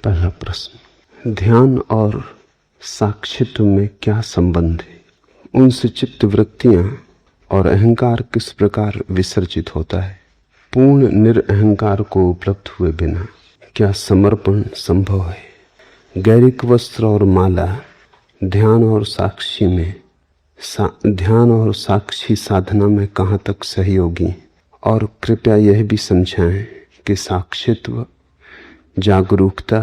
पहला प्रश्न, ध्यान और साक्षित्व में क्या संबंध है? उनसे चित्त वृत्तियां और अहंकार किस प्रकार विसर्जित होता है? पूर्ण निरअहंकार को उपलब्ध हुए बिना क्या समर्पण संभव है? गैरिक वस्त्र और माला ध्यान और साक्षी साधना में कहाँ तक सहयोगी? और कृपया यह भी समझाएं कि साक्षित्व, जागरूकता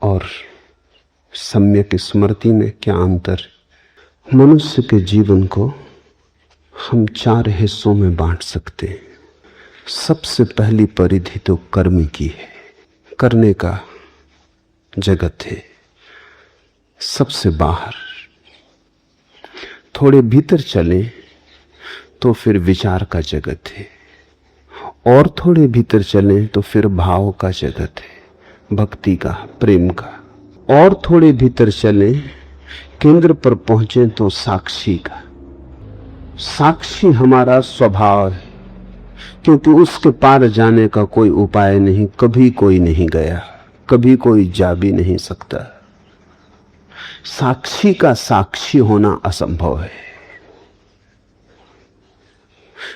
और सम्यक स्मृति में क्या अंतर है? मनुष्य के जीवन को हम 4 हिस्सों में बांट सकते हैं। सबसे पहली परिधि तो कर्म की है, करने का जगत है। सबसे बाहर थोड़े भीतर चलें तो फिर विचार का जगत है, और थोड़े भीतर चलें तो फिर भाव का जगत है, भक्ति का, प्रेम का। और थोड़े भीतर चलें, केंद्र पर पहुंचे तो साक्षी का। साक्षी हमारा स्वभाव है, क्योंकि उसके पार जाने का कोई उपाय नहीं। कभी कोई नहीं गया, कभी कोई जा भी नहीं सकता। साक्षी का साक्षी होना असंभव है।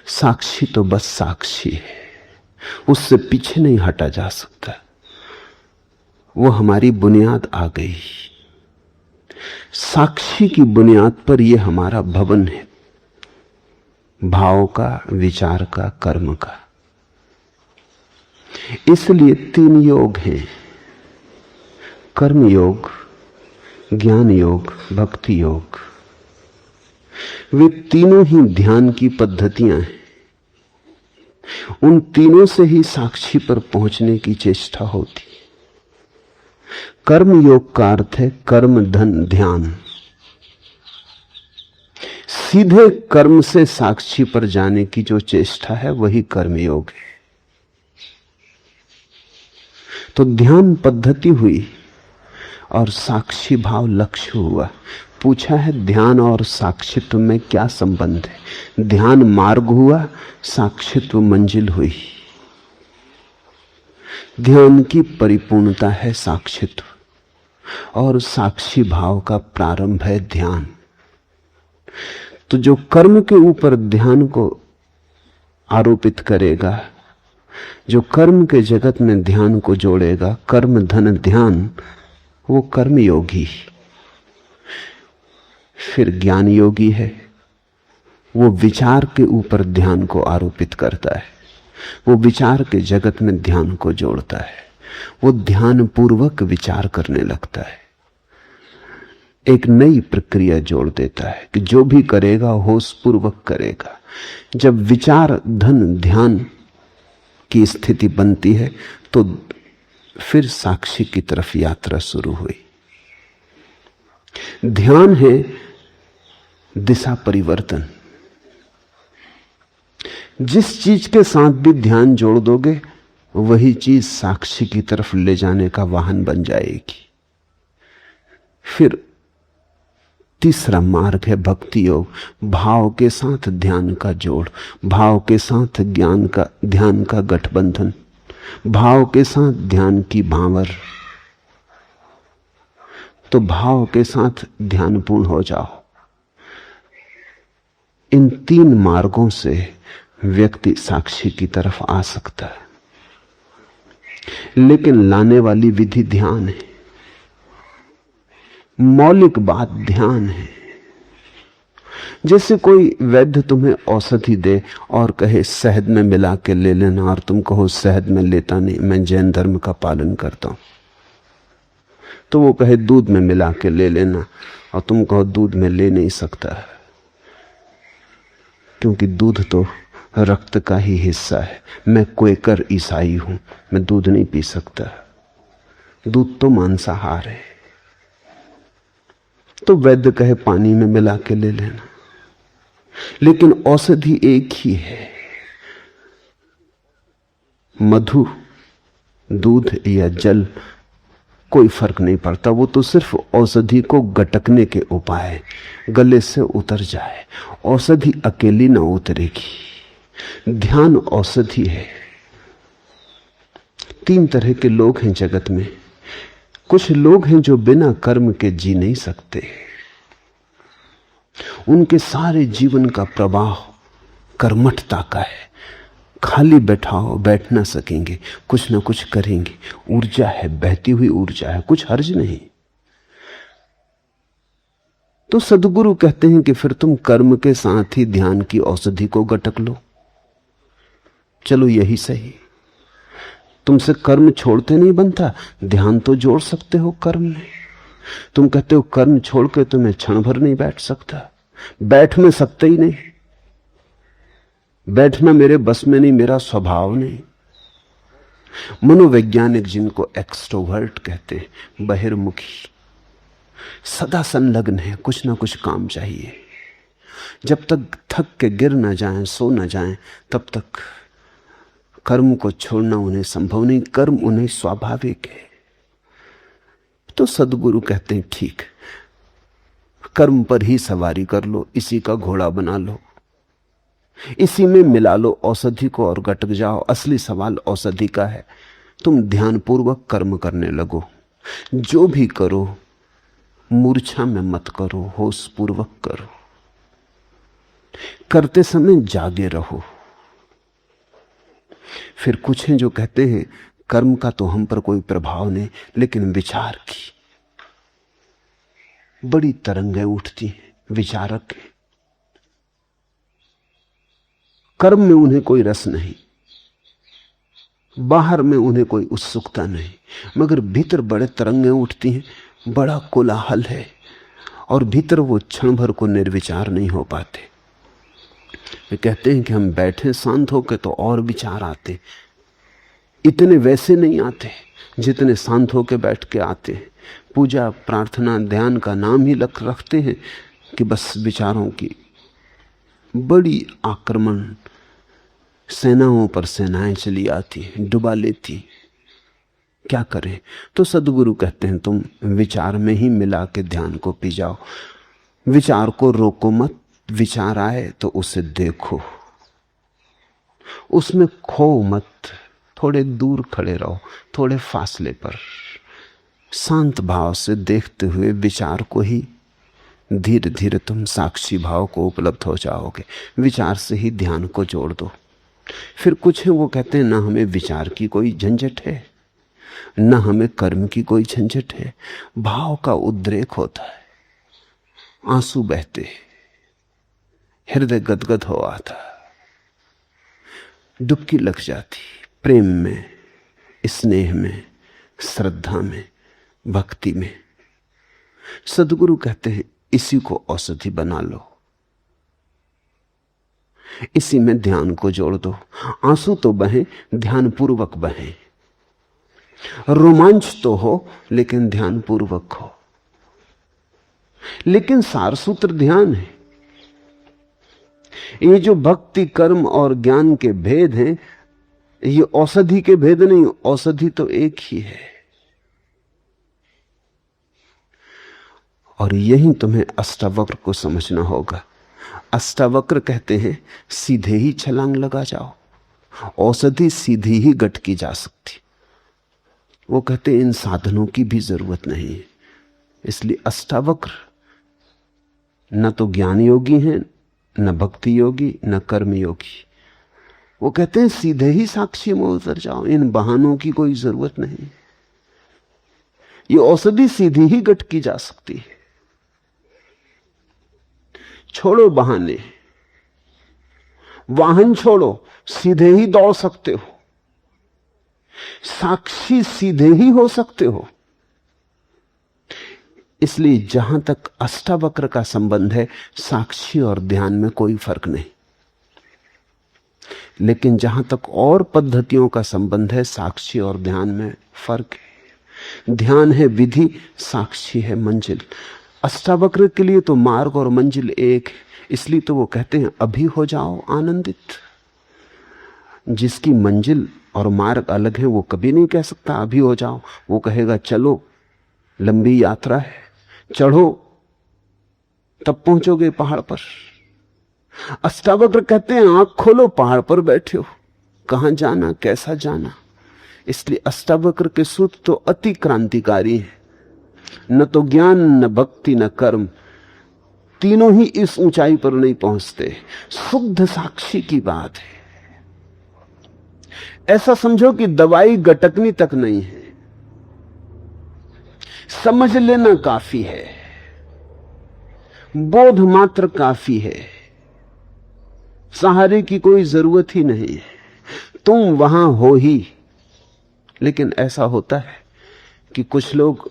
साक्षी तो बस साक्षी है, उससे पीछे नहीं हटा जा सकता। वो हमारी बुनियाद आ गई। साक्षी की बुनियाद पर यह हमारा भवन है, भाव का, विचार का, कर्म का। इसलिए 3 योग हैं, कर्म योग, ज्ञान योग, भक्ति योग। वे तीनों ही ध्यान की पद्धतियां हैं। उन तीनों से ही साक्षी पर पहुंचने की चेष्टा होती। कर्म योग का अर्थ है कर्म धन ध्यान। सीधे कर्म से साक्षी पर जाने की जो चेष्टा है वही कर्म योग है। तो ध्यान पद्धति हुई और साक्षी भाव लक्ष्य हुआ। पूछा है ध्यान और साक्षित्व में क्या संबंध है? ध्यान मार्ग हुआ, साक्षित्व मंजिल हुई। ध्यान की परिपूर्णता है साक्षित्व, और साक्षी भाव का प्रारंभ है ध्यान। तो जो कर्म के ऊपर ध्यान को आरोपित करेगा, जो कर्म के जगत में ध्यान को जोड़ेगा, कर्म धन ध्यान, वो कर्म योगी। फिर ज्ञान योगी है, वो विचार के ऊपर ध्यान को आरोपित करता है। वो विचार के जगत में ध्यान को जोड़ता है। वो ध्यान पूर्वक विचार करने लगता है, एक नई प्रक्रिया जोड़ देता है कि जो भी करेगा होश पूर्वक करेगा। जब विचार धन ध्यान की स्थिति बनती है तो फिर साक्षी की तरफ यात्रा शुरू हुई। ध्यान है दिशा परिवर्तन। जिस चीज के साथ भी ध्यान जोड़ दोगे वही चीज साक्षी की तरफ ले जाने का वाहन बन जाएगी। फिर तीसरा मार्ग है भक्ति योग। भाव के साथ ध्यान का जोड़, भाव के साथ ध्यान का गठबंधन, भाव के साथ ध्यान की भांवर। तो भाव के साथ ध्यानपूर्ण हो जाओ। इन 3 मार्गों से व्यक्ति साक्षी की तरफ आ सकता है, लेकिन लाने वाली विधि ध्यान है। मौलिक बात ध्यान है। जैसे कोई वैद्य तुम्हें औषधि दे और कहे शहद में मिला के ले लेना, और तुम कहो शहद में लेता नहीं, मैं जैन धर्म का पालन करता हूं। तो वो कहे दूध में मिला के ले लेना, और तुम कहो दूध में ले नहीं सकता, क्योंकि दूध तो रक्त का ही हिस्सा है। मैं क्वेकर ईसाई हूं, मैं दूध नहीं पी सकता, दूध तो मांसाहार है। तो वैद्य कहे पानी में मिला के ले लेना, लेकिन औषधि एक ही है। मधु, दूध या जल, कोई फर्क नहीं पड़ता। वो तो सिर्फ औषधि को गटकने के उपाय है, गले से उतर जाए। औषधि अकेली ना उतरेगी। ध्यान औषधि है। 3 तरह के लोग हैं जगत में। कुछ लोग हैं जो बिना कर्म के जी नहीं सकते। उनके सारे जीवन का प्रवाह कर्मठता का है। खाली बैठाओ बैठ ना सकेंगे, कुछ ना कुछ करेंगे। ऊर्जा है, बहती हुई ऊर्जा है, कुछ हर्ज नहीं। तो सद्गुरु कहते हैं कि फिर तुम कर्म के साथ ही ध्यान की औषधि को गटक लो। चलो यही सही, तुमसे कर्म छोड़ते नहीं बनता, ध्यान तो जोड़ सकते हो कर्म में। तुम कहते हो कर्म छोड़ के तुम्हें क्षण भर नहीं बैठ सकता। बैठ में सकते ही नहीं, बैठना मेरे बस में नहीं, मेरा स्वभाव नहीं। मनोवैज्ञानिक जिनको एक्सट्रोवर्ट कहते हैं, बहिर्मुखी, सदा संलग्न है, कुछ ना कुछ काम चाहिए। जब तक थक के गिर ना जाएं, सो ना जाएं, तब तक कर्म को छोड़ना उन्हें संभव नहीं। कर्म उन्हें स्वाभाविक है। तो सद्गुरु कहते हैं ठीक, कर्म पर ही सवारी कर लो, इसी का घोड़ा बना लो, इसी में मिला लो औषधि को और गटक जाओ। असली सवाल औषधि का है। तुम ध्यानपूर्वक कर्म करने लगो। जो भी करो मूर्छा में मत करो, होश पूर्वक करो। करते समय जागे रहो। फिर कुछ हैं जो कहते हैं कर्म का तो हम पर कोई प्रभाव नहीं, लेकिन विचार की बड़ी तरंगें उठती हैं। विचारक हैं, कर्म में उन्हें कोई रस नहीं, बाहर में उन्हें कोई उत्सुकता नहीं, मगर भीतर बड़े तरंगें उठती हैं, बड़ा कोलाहल है, और भीतर वो क्षण भर को निर्विचार नहीं हो पाते। वे कहते हैं कि हम बैठे शांत होकर तो और विचार आते, इतने वैसे नहीं आते जितने शांत होकर बैठ के आते हैं। पूजा प्रार्थना ध्यान का नाम ही रखते हैं कि बस विचारों की बड़ी आक्रमण, सेनाओं पर सेनाएं चली आती, डुबा लेती। क्या करें? तो सद्गुरु कहते हैं तुम विचार में ही मिला के ध्यान को पी जाओ। विचार को रोको मत, विचार आए तो उसे देखो, उसमें खो मत। थोड़े दूर खड़े रहो, थोड़े फासले पर, शांत भाव से देखते हुए विचार को ही धीरे धीरे तुम साक्षी भाव को उपलब्ध हो जाओगे। विचार से ही ध्यान को जोड़ दो। फिर कुछ है वो कहते हैं ना हमें विचार की कोई झंझट है, ना हमें कर्म की कोई झंझट है। भाव का उद्रेक होता है, आंसू बहते, हृदय गदगद हो आता, डुबकी लग जाती प्रेम में, स्नेह में, श्रद्धा में, भक्ति में। सद्गुरु कहते हैं इसी को औषधि बना लो, इसी में ध्यान को जोड़ दो। आंसू तो बहे, ध्यान पूर्वक बहे। रोमांच तो हो लेकिन ध्यान पूर्वक हो। लेकिन सारसूत्र ध्यान है। ये जो भक्ति कर्म और ज्ञान के भेद हैं, ये औषधि के भेद नहीं, औषधि तो एक ही है। और यही तुम्हें अष्टावक्र को समझना होगा। अष्टावक्र कहते हैं सीधे ही छलांग लगा जाओ, औषधि सीधी ही गटकी जा सकती। वो कहते हैं इन साधनों की भी जरूरत नहीं है। इसलिए अष्टावक्र न तो ज्ञान योगी हैं, न भक्ति योगी, न कर्म योगी। वो कहते हैं सीधे ही साक्षी में उतर जाओ, इन बहानों की कोई जरूरत नहीं। ये औषधि सीधी ही गटकी जा सकती है। छोड़ो बहाने, वाहन छोड़ो, सीधे ही दौड़ सकते हो, साक्षी सीधे ही हो सकते हो। इसलिए जहां तक अष्टावक्र का संबंध है, साक्षी और ध्यान में कोई फर्क नहीं। लेकिन जहां तक और पद्धतियों का संबंध है, साक्षी और ध्यान में फर्क है। ध्यान है विधि, साक्षी है मंजिल। अष्टावक्र के लिए तो मार्ग और मंजिल एक है। इसलिए तो वो कहते हैं अभी हो जाओ आनंदित। जिसकी मंजिल और मार्ग अलग है वो कभी नहीं कह सकता अभी हो जाओ। वो कहेगा चलो, लंबी यात्रा है, चढ़ो, तब पहुंचोगे पहाड़ पर। अष्टावक्र कहते हैं आंख खोलो, पहाड़ पर बैठे हो, कहां जाना, कैसा जाना। इसलिए अष्टावक्र के सूत्र तो अति क्रांतिकारी है। न तो ज्ञान, न भक्ति, न कर्म, तीनों ही इस ऊंचाई पर नहीं पहुंचते। शुद्ध साक्षी की बात है। ऐसा समझो कि दवाई गटकनी तक नहीं है, समझ लेना काफी है, बोध मात्र काफी है, सहारे की कोई जरूरत ही नहीं है, तुम वहां हो ही। लेकिन ऐसा होता है कि कुछ लोग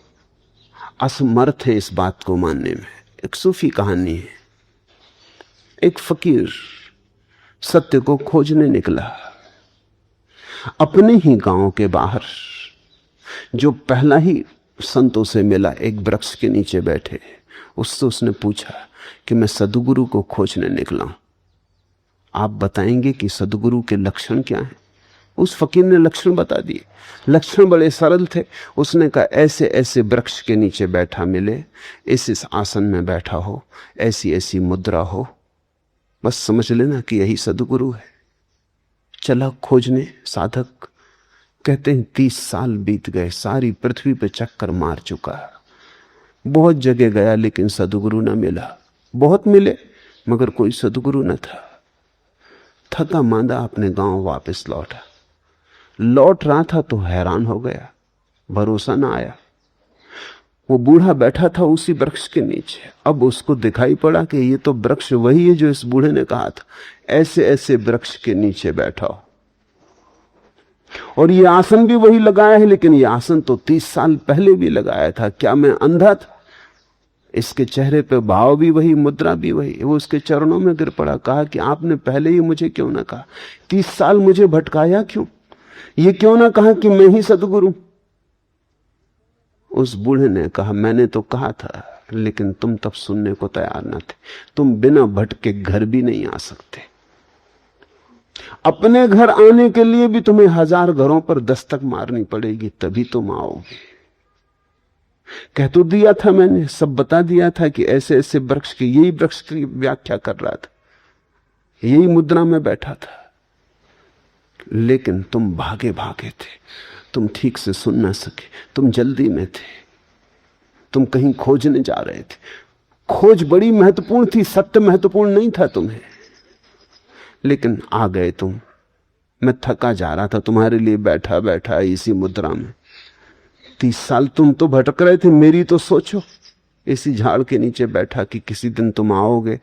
असमर्थ हैं इस बात को मानने में। एक सूफी कहानी है। एक फकीर सत्य को खोजने निकला। अपने ही गांव के बाहर जो पहला ही संतों से मिला, एक वृक्ष के नीचे बैठे, उससे उसने पूछा कि मैं सद्गुरु को खोजने निकला हूं, आप बताएंगे कि सद्गुरु के लक्षण क्या हैं? उस फकीर ने लक्षण बता दिए। लक्षण बड़े सरल थे। उसने कहा ऐसे ऐसे वृक्ष के नीचे बैठा मिले, इस आसन में बैठा हो, ऐसी ऐसी मुद्रा हो, बस समझ लेना कि यही सद्गुरु है। चला खोजने। साधक कहते हैं 30 साल बीत गए, सारी पृथ्वी पे चक्कर मार चुका, बहुत जगह गया लेकिन सद्गुरु न मिला। बहुत मिले मगर कोई सद्गुरु न था। थका मांदा अपने गांव वापस लौटा। लौट रहा था तो हैरान हो गया, भरोसा ना आया। वो बूढ़ा बैठा था उसी वृक्ष के नीचे। अब उसको दिखाई पड़ा कि ये तो वृक्ष वही है जो इस बूढ़े ने कहा था, ऐसे ऐसे वृक्ष के नीचे बैठा हो। और ये आसन भी वही लगाया है, लेकिन ये आसन तो 30 साल पहले भी लगाया था। क्या मैं अंधा था? इसके चेहरे पे भाव भी वही, मुद्रा भी वही। वो उसके चरणों में गिर पड़ा, कहा कि आपने पहले ही मुझे क्यों ना कहा? 30 साल मुझे भटकाया क्यों? ये क्यों ना कहा कि मैं ही सद्गुरु? उस बूढ़े ने कहा मैंने तो कहा था, लेकिन तुम तब सुनने को तैयार न थे। तुम बिना भटके घर भी नहीं आ सकते। अपने घर आने के लिए भी तुम्हें 1000 घरों पर दस्तक मारनी पड़ेगी, तभी तुम आओगे। कह तो दिया था मैंने, सब बता दिया था कि ऐसे ऐसे वृक्ष की, यही वृक्ष की व्याख्या कर रहा था, यही मुद्रा में बैठा था। लेकिन तुम भागे भागे थे, तुम ठीक से सुन ना सके, तुम जल्दी में थे, तुम कहीं खोजने जा रहे थे। खोज बड़ी महत्वपूर्ण थी, सत्य महत्वपूर्ण नहीं था तुम्हें। लेकिन आ गए तुम। मैं थका जा रहा था, तुम्हारे लिए बैठा बैठा इसी मुद्रा में। 30 साल तुम तो भटक रहे थे, मेरी तो सोचो। इसी झाड़ के नीचे बैठा कि किसी दिन तुम आओगे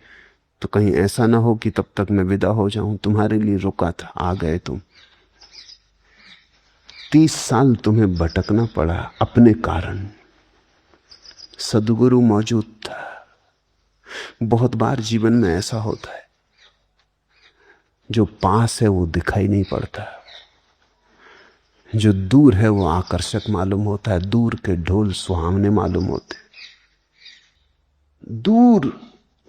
तो कहीं ऐसा ना हो कि तब तक मैं विदा हो जाऊं। तुम्हारे लिए रुका था, आ गए तुम। 30 साल तुम्हें भटकना पड़ा अपने कारण। सद्गुरु मौजूद था। बहुत बार जीवन में ऐसा होता है, जो पास है वो दिखाई नहीं पड़ता, जो दूर है वो आकर्षक मालूम होता है। दूर के ढोल सुहावने मालूम होते, दूर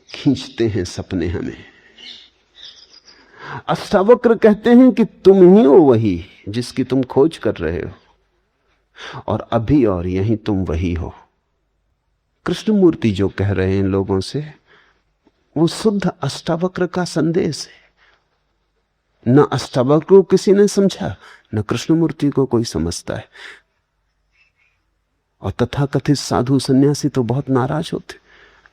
खींचते हैं सपने हमें। अष्टावक्र कहते हैं कि तुम ही हो वही जिसकी तुम खोज कर रहे हो, और अभी और यहीं तुम वही हो। कृष्णमूर्ति जो कह रहे हैं लोगों से, वो शुद्ध अष्टावक्र का संदेश है। न अष्टावक्र को किसी ने समझा, न कृष्णमूर्ति को कोई समझता है। और तथाकथित साधु सन्यासी तो बहुत नाराज होते,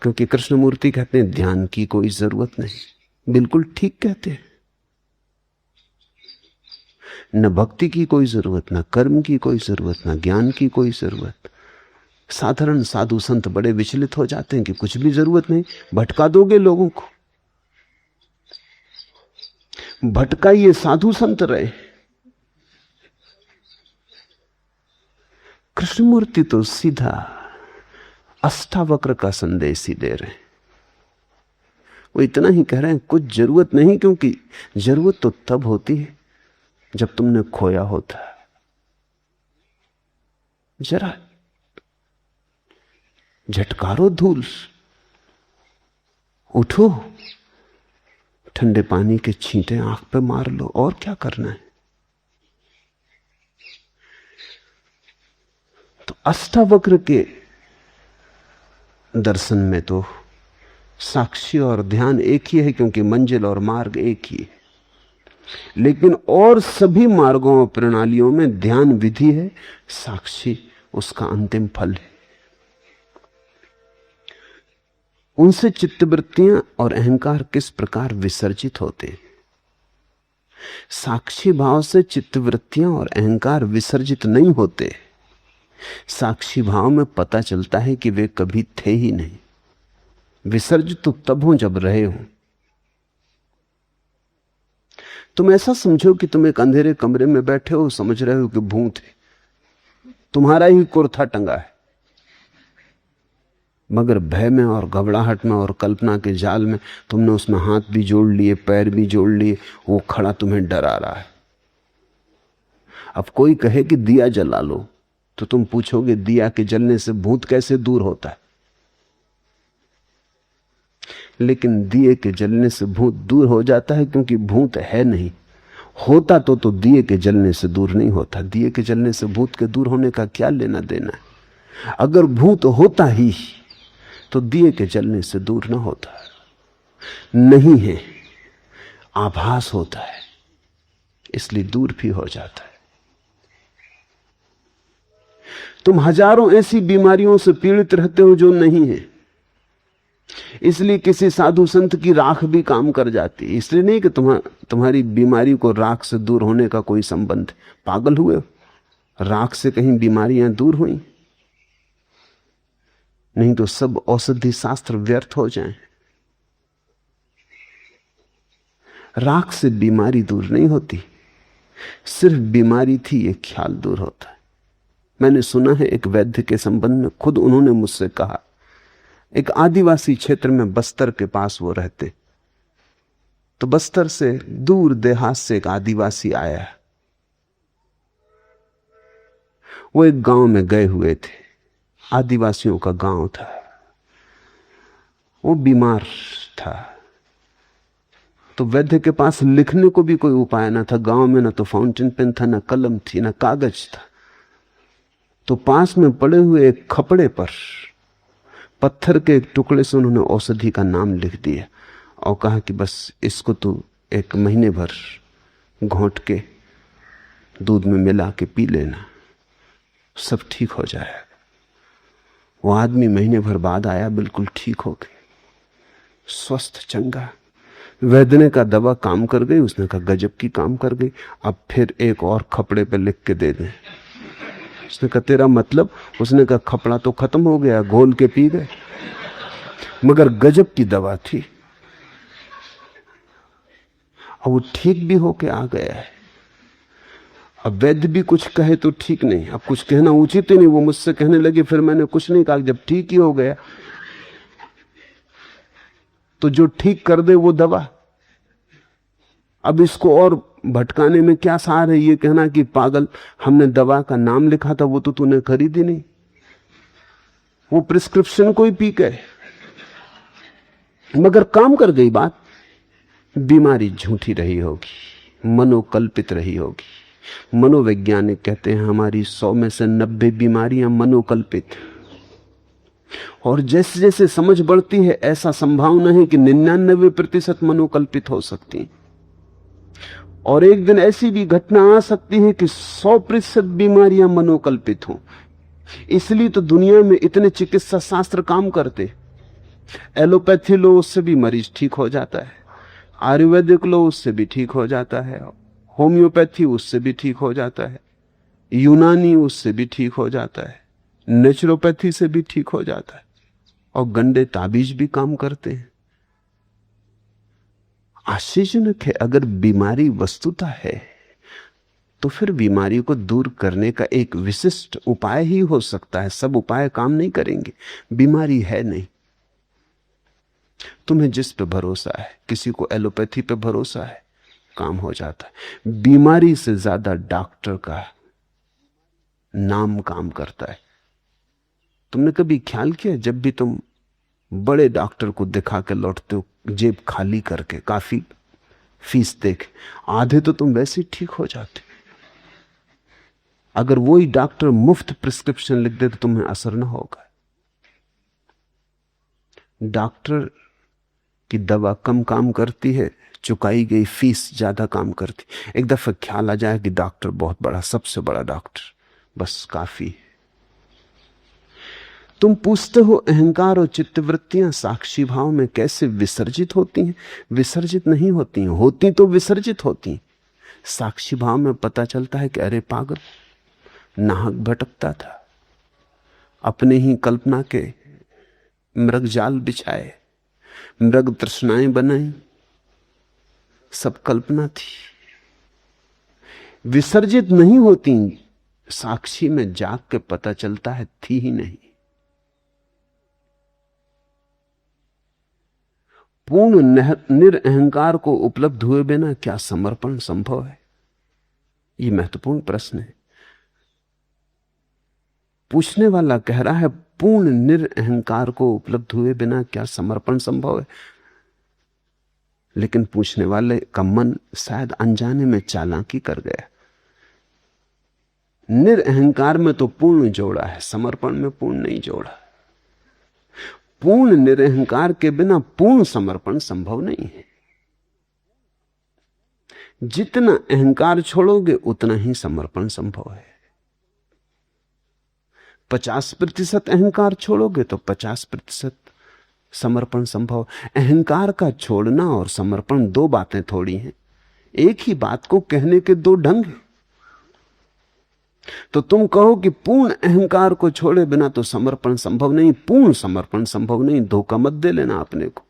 क्योंकि कृष्णमूर्ति कहते हैं ध्यान की कोई जरूरत नहीं। बिल्कुल ठीक कहते हैं। न भक्ति की कोई जरूरत, न कर्म की कोई जरूरत, न ज्ञान की कोई जरूरत। साधारण साधु संत बड़े विचलित हो जाते हैं कि कुछ भी जरूरत नहीं, भटका दोगे लोगों को। भटकाइए, साधु संत रहे। कृष्णमूर्ति तो सीधा अष्टावक्र का संदेश ही दे रहे हैं। वो इतना ही कह रहे हैं कुछ जरूरत नहीं, क्योंकि जरूरत तो तब होती है जब तुमने खोया होता है। जरा झटकारो धूल, उठो, ठंडे पानी के छींटे आंख पे मार लो, और क्या करना है। तो अष्टावक्र के दर्शन में तो साक्षी और ध्यान एक ही है, क्योंकि मंजिल और मार्ग एक ही है। लेकिन और सभी मार्गों और प्रणालियों में ध्यान विधि है, साक्षी उसका अंतिम फल है। उनसे चित्तवृत्तियां और अहंकार किस प्रकार विसर्जित होते। साक्षी भाव से चित्तवृत्तियां और अहंकार विसर्जित नहीं होते। साक्षी भाव में पता चलता है कि वे कभी थे ही नहीं। विसर्जित तो तब हो जब रहे हो। तुम ऐसा समझो कि तुम एक अंधेरे कमरे में बैठे हो, समझ रहे हो कि भूत है, तुम्हारा ही कुर्ता टंगा है, मगर भय में और घबराहट में और कल्पना के जाल में तुमने उसमें हाथ भी जोड़ लिए, पैर भी जोड़ लिए, वो खड़ा तुम्हें डरा रहा है। अब कोई कहे कि दिया जला लो, तो तुम पूछोगे दिया के जलने से भूत कैसे दूर होता है? लेकिन दिए के जलने से भूत दूर हो जाता है, क्योंकि भूत है नहीं। होता तो दिए के जलने से दूर नहीं होता। दिए के जलने से भूत के दूर होने का क्या लेना देना है? अगर भूत होता ही तो दिए के जलने से दूर ना होता। नहीं है, आभास होता है, इसलिए दूर भी हो जाता है। तुम हजारों ऐसी बीमारियों से पीड़ित रहते हो जो नहीं है, इसलिए किसी साधु संत की राख भी काम कर जाती है। इसलिए नहीं कि तुम्हारी बीमारी को राख से दूर होने का कोई संबंध। पागल हुए हो? राख से कहीं बीमारियां दूर हुई? नहीं तो सब औषधि शास्त्र व्यर्थ हो जाएं। राख से बीमारी दूर नहीं होती, सिर्फ बीमारी थी ये ख्याल दूर होता है। मैंने सुना है एक वैद्य के संबंध में, खुद उन्होंने मुझसे कहा, एक आदिवासी क्षेत्र में बस्तर के पास वो रहते, तो बस्तर से दूर देहात से एक आदिवासी आया। वो एक गांव में गए हुए थे, आदिवासियों का गांव था। वो बीमार था, तो वैद्य के पास लिखने को भी कोई उपाय ना था। गांव में ना तो फाउंटेन पेन था, ना कलम थी, ना कागज था। तो पास में पड़े हुए एक खपड़े पर पत्थर के एक टुकड़े से उन्होंने औषधि का नाम लिख दिया और कहा कि बस इसको तू 1 महीने भर घोंट के दूध में मिला के पी लेना, सब ठीक हो जाएगा। वो आदमी महीने भर बाद आया, बिल्कुल ठीक हो गया, स्वस्थ चंगा। वैद्य ने कहा दवा काम कर गई? उसने कहा गजब की काम कर गई, अब फिर एक और खपड़े पे लिख के दे दें। उसने कहा तेरा मतलब? उसने कहा खपड़ा तो खत्म हो गया, घोल के पी गए, मगर गजब की दवा थी। और वो ठीक भी होके आ गया है। अब वैद्य भी कुछ कहे तो ठीक नहीं, अब कुछ कहना उचित ही नहीं। वो मुझसे कहने लगे, फिर मैंने कुछ नहीं कहा, जब ठीक ही हो गया तो जो ठीक कर दे वो दवा। अब इसको और भटकाने में क्या सार है? ये कहना कि पागल, हमने दवा का नाम लिखा था, वो तो तूने खरीदी नहीं, वो प्रिस्क्रिप्शन को ही पी गए, मगर काम कर गई बात। बीमारी झूठी रही होगी, मनोकल्पित रही होगी। मनोवैज्ञानिक कहते हैं हमारी 100 में से 90 बीमारियां मनोकल्पित। और जैसे जैसे समझ बढ़ती है, ऐसा संभावना है कि 99% मनोकल्पित हो सकती। और एक दिन ऐसी भी घटना आ सकती है कि 100% बीमारियां मनोकल्पित हों। इसलिए तो दुनिया में इतने चिकित्सा शास्त्र काम करते। एलोपैथी लो, उससे भी मरीज ठीक हो जाता है। आयुर्वेदिक लो, उससे भी ठीक हो जाता है। होम्योपैथी, उससे भी ठीक हो जाता है। यूनानी, उससे भी ठीक हो जाता है। नेचुरोपैथी से भी ठीक हो जाता है। और गंदे ताबीज भी काम करते हैं। आश्चर्यजनक है, अगर बीमारी वस्तुता है तो फिर बीमारी को दूर करने का एक विशिष्ट उपाय ही हो सकता है। सब उपाय काम नहीं करेंगे। बीमारी है नहीं, तुम्हें जिस पे भरोसा है, किसी को एलोपैथी पे भरोसा है, काम हो जाता है। बीमारी से ज्यादा डॉक्टर का नाम काम करता है। तुमने कभी ख्याल किया, जब भी तुम बड़े डॉक्टर को दिखा के लौटते हो जेब खाली करके, काफी फीस देके, आधे तो तुम वैसे ही ठीक हो जाते। अगर वही डॉक्टर मुफ्त प्रिस्क्रिप्शन लिख दे तो तुम्हें असर ना होगा। डॉक्टर की दवा कम काम करती है, चुकाई गई फीस ज्यादा काम करती। एक दफा ख्याल आ जाए कि डॉक्टर बहुत बड़ा, सबसे बड़ा डॉक्टर, बस काफी। तुम पूछते हो अहंकार और चित्तवृत्तियां साक्षी भाव में कैसे विसर्जित होती हैं? विसर्जित नहीं होती हैं, होती तो विसर्जित होती हैं। साक्षी भाव में पता चलता है कि अरे पागल, नाहक भटकता था, अपने ही कल्पना के मृग जाल बिछाए, मृग तृष्णाएं बनाई, सब कल्पना थी। विसर्जित नहीं होती, साक्षी में जाग के पता चलता है थी ही नहीं। पूर्ण निरअहंकार को उपलब्ध हुए बिना क्या समर्पण संभव है? यह महत्वपूर्ण प्रश्न है। पूछने वाला कह रहा है पूर्ण निरअहंकार को उपलब्ध हुए बिना क्या समर्पण संभव है? लेकिन पूछने वाले का मन शायद अनजाने में चालाकी कर गया। निरअहंकार में तो पूर्ण जोड़ा है, समर्पण में पूर्ण नहीं जोड़ा। पूर्ण निरअहंकार के बिना पूर्ण समर्पण संभव नहीं है। जितना अहंकार छोड़ोगे उतना ही समर्पण संभव है। 50% अहंकार छोड़ोगे तो 50% समर्पण संभव। अहंकार का छोड़ना और समर्पण दो बातें थोड़ी हैं, एक ही बात को कहने के दो ढंग हैं। तो तुम कहो कि पूर्ण अहंकार को छोड़े बिना तो समर्पण संभव नहीं, पूर्ण समर्पण संभव नहीं, धोखा मत दे लेना अपने को।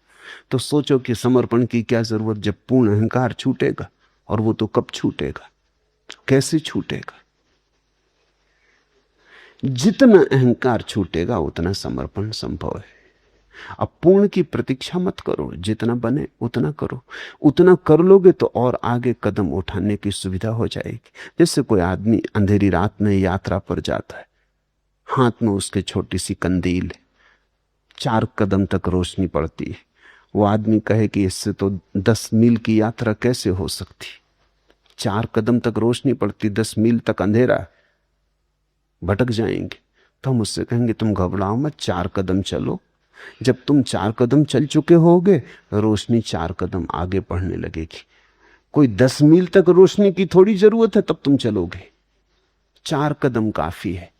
तो सोचो कि समर्पण की क्या जरूरत जब पूर्ण अहंकार छूटेगा, और वो तो कब छूटेगा, कैसे छूटेगा? जितना अहंकार छूटेगा उतना समर्पण संभव है। अब पूर्ण की प्रतीक्षा मत करो, जितना बने उतना करो। उतना कर लोगे तो और आगे कदम उठाने की सुविधा हो जाएगी। जैसे कोई आदमी अंधेरी रात में यात्रा पर जाता है, हाथ में उसके छोटी सी कंदील है, 4 कदम तक रोशनी पड़ती है। वो आदमी कहे कि इससे तो 10 मील की यात्रा कैसे हो सकती? 4 कदम तक रोशनी पड़ती, 10 मील तक अंधेरा है, भटक जाएंगे। तो हम उससे कहेंगे तुम घबराओ मत, 4 कदम चलो। जब तुम 4 कदम चल चुके होगे, रोशनी 4 कदम आगे बढ़ने लगेगी। कोई 10 मील तक रोशनी की थोड़ी जरूरत है, तब तुम चलोगे। 4 कदम काफी है।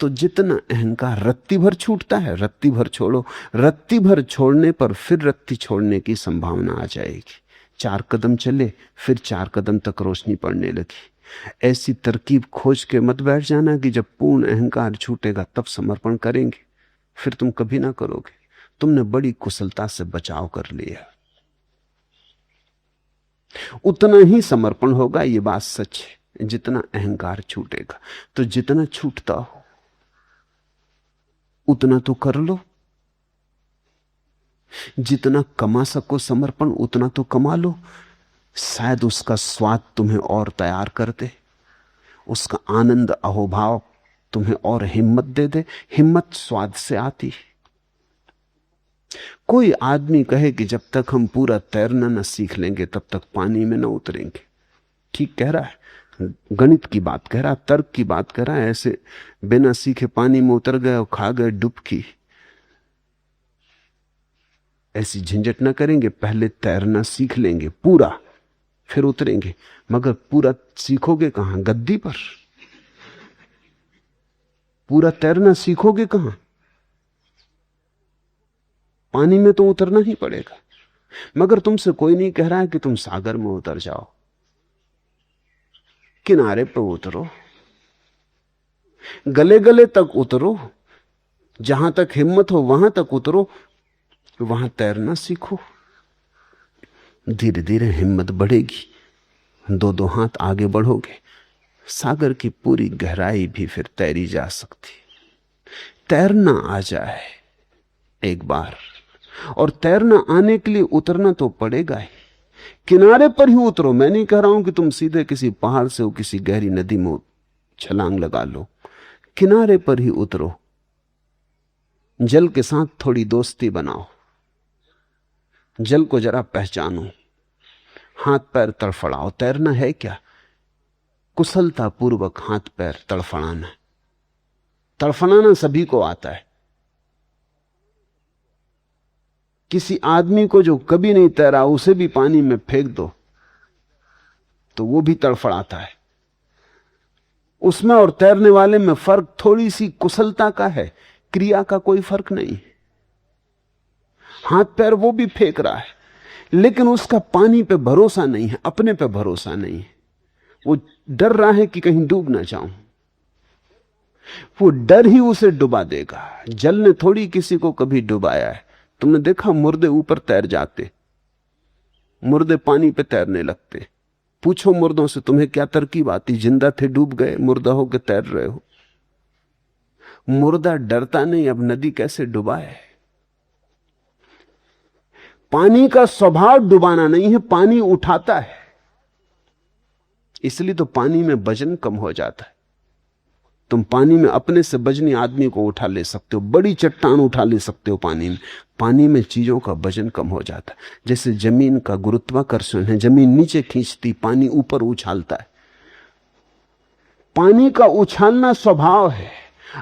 तो जितना अहंकार रत्ती भर छूटता है, रत्ती भर छोड़ो। रत्ती भर छोड़ने पर फिर रत्ती छोड़ने की संभावना आ जाएगी। 4 कदम चले, फिर 4 कदम तक रोशनी पड़ने लगी। ऐसी तरकीब खोज के मत बैठ जाना कि जब पूर्ण अहंकार छूटेगा तब समर्पण करेंगे, फिर तुम कभी ना करोगे। तुमने बड़ी कुशलता से बचाव कर लिया। उतना ही समर्पण होगा, ये बात सच है, जितना अहंकार छूटेगा। तो जितना छूटता हो उतना तो कर लो। जितना कमा सको समर्पण उतना तो कमा लो। शायद उसका स्वाद तुम्हें और तैयार कर दे, उसका आनंद अहोभाव तुम्हें और हिम्मत दे दे। हिम्मत स्वाद से आती है। कोई आदमी कहे कि जब तक हम पूरा तैरना न सीख लेंगे तब तक पानी में न उतरेंगे। ठीक कह रहा है, गणित की बात कह रहा है, तर्क की बात कह रहा है। ऐसे बिना सीखे पानी में उतर गए और खा गए डुबकी, ऐसी झंझट न करेंगे। पहले तैरना सीख लेंगे पूरा, फिर उतरेंगे। मगर पूरा सीखोगे कहां? गद्दी पर। पूरा तैरना सीखोगे कहां? पानी में तो उतरना ही पड़ेगा। मगर तुमसे कोई नहीं कह रहा है कि तुम सागर में उतर जाओ, किनारे पर उतरो, गले गले तक उतरो, जहां तक हिम्मत हो वहां तक उतरो, वहां तैरना सीखो। धीरे धीरे हिम्मत बढ़ेगी, 2-2 हाथ आगे बढ़ोगे, सागर की पूरी गहराई भी फिर तैरी जा सकती। तैरना आ जाए एक बार, और तैरना आने के लिए उतरना तो पड़ेगा ही। किनारे पर ही उतरो। मैं नहीं कह रहा हूं कि तुम सीधे किसी पहाड़ से किसी गहरी नदी में छलांग लगा लो। किनारे पर ही उतरो, जल के साथ थोड़ी दोस्ती बनाओ, जल को जरा पहचानो, हाथ पैर तड़फड़ाओ। तैरना है क्या? कुशलता पूर्वक हाथ पैर तड़फड़ाना। तड़फड़ाना सभी को आता है। किसी आदमी को जो कभी नहीं तैरा उसे भी पानी में फेंक दो तो वो भी तड़फड़ाता है। उसमें और तैरने वाले में फर्क थोड़ी सी कुशलता का है क्रिया का कोई फर्क नहीं। हाथ पैर वो भी फेंक रहा है, लेकिन उसका पानी पे भरोसा नहीं है, अपने पे भरोसा नहीं है। वो डर रहा है कि कहीं डूब ना जाऊं। वो डर ही उसे डुबा देगा। जल ने थोड़ी किसी को कभी डुबाया है। तुमने देखा मुर्दे ऊपर तैर जाते, मुर्दे पानी पे तैरने लगते। पूछो मुर्दों से तुम्हें क्या तरकीब आती, जिंदा थे डूब गए, मुर्दा होकर तैर रहे हो। मुर्दा डरता नहीं, अब नदी कैसे डुबाए। पानी का स्वभाव डुबाना नहीं है, पानी उठाता है। इसलिए तो पानी में वजन कम हो जाता है। तुम पानी में अपने से वजनी आदमी को उठा ले सकते हो, बड़ी चट्टान उठा ले सकते हो पानी में। पानी में चीजों का वजन कम हो जाता है। जैसे जमीन का गुरुत्वाकर्षण है, जमीन नीचे खींचती, पानी ऊपर उछालता है। पानी का उछालना स्वभाव है।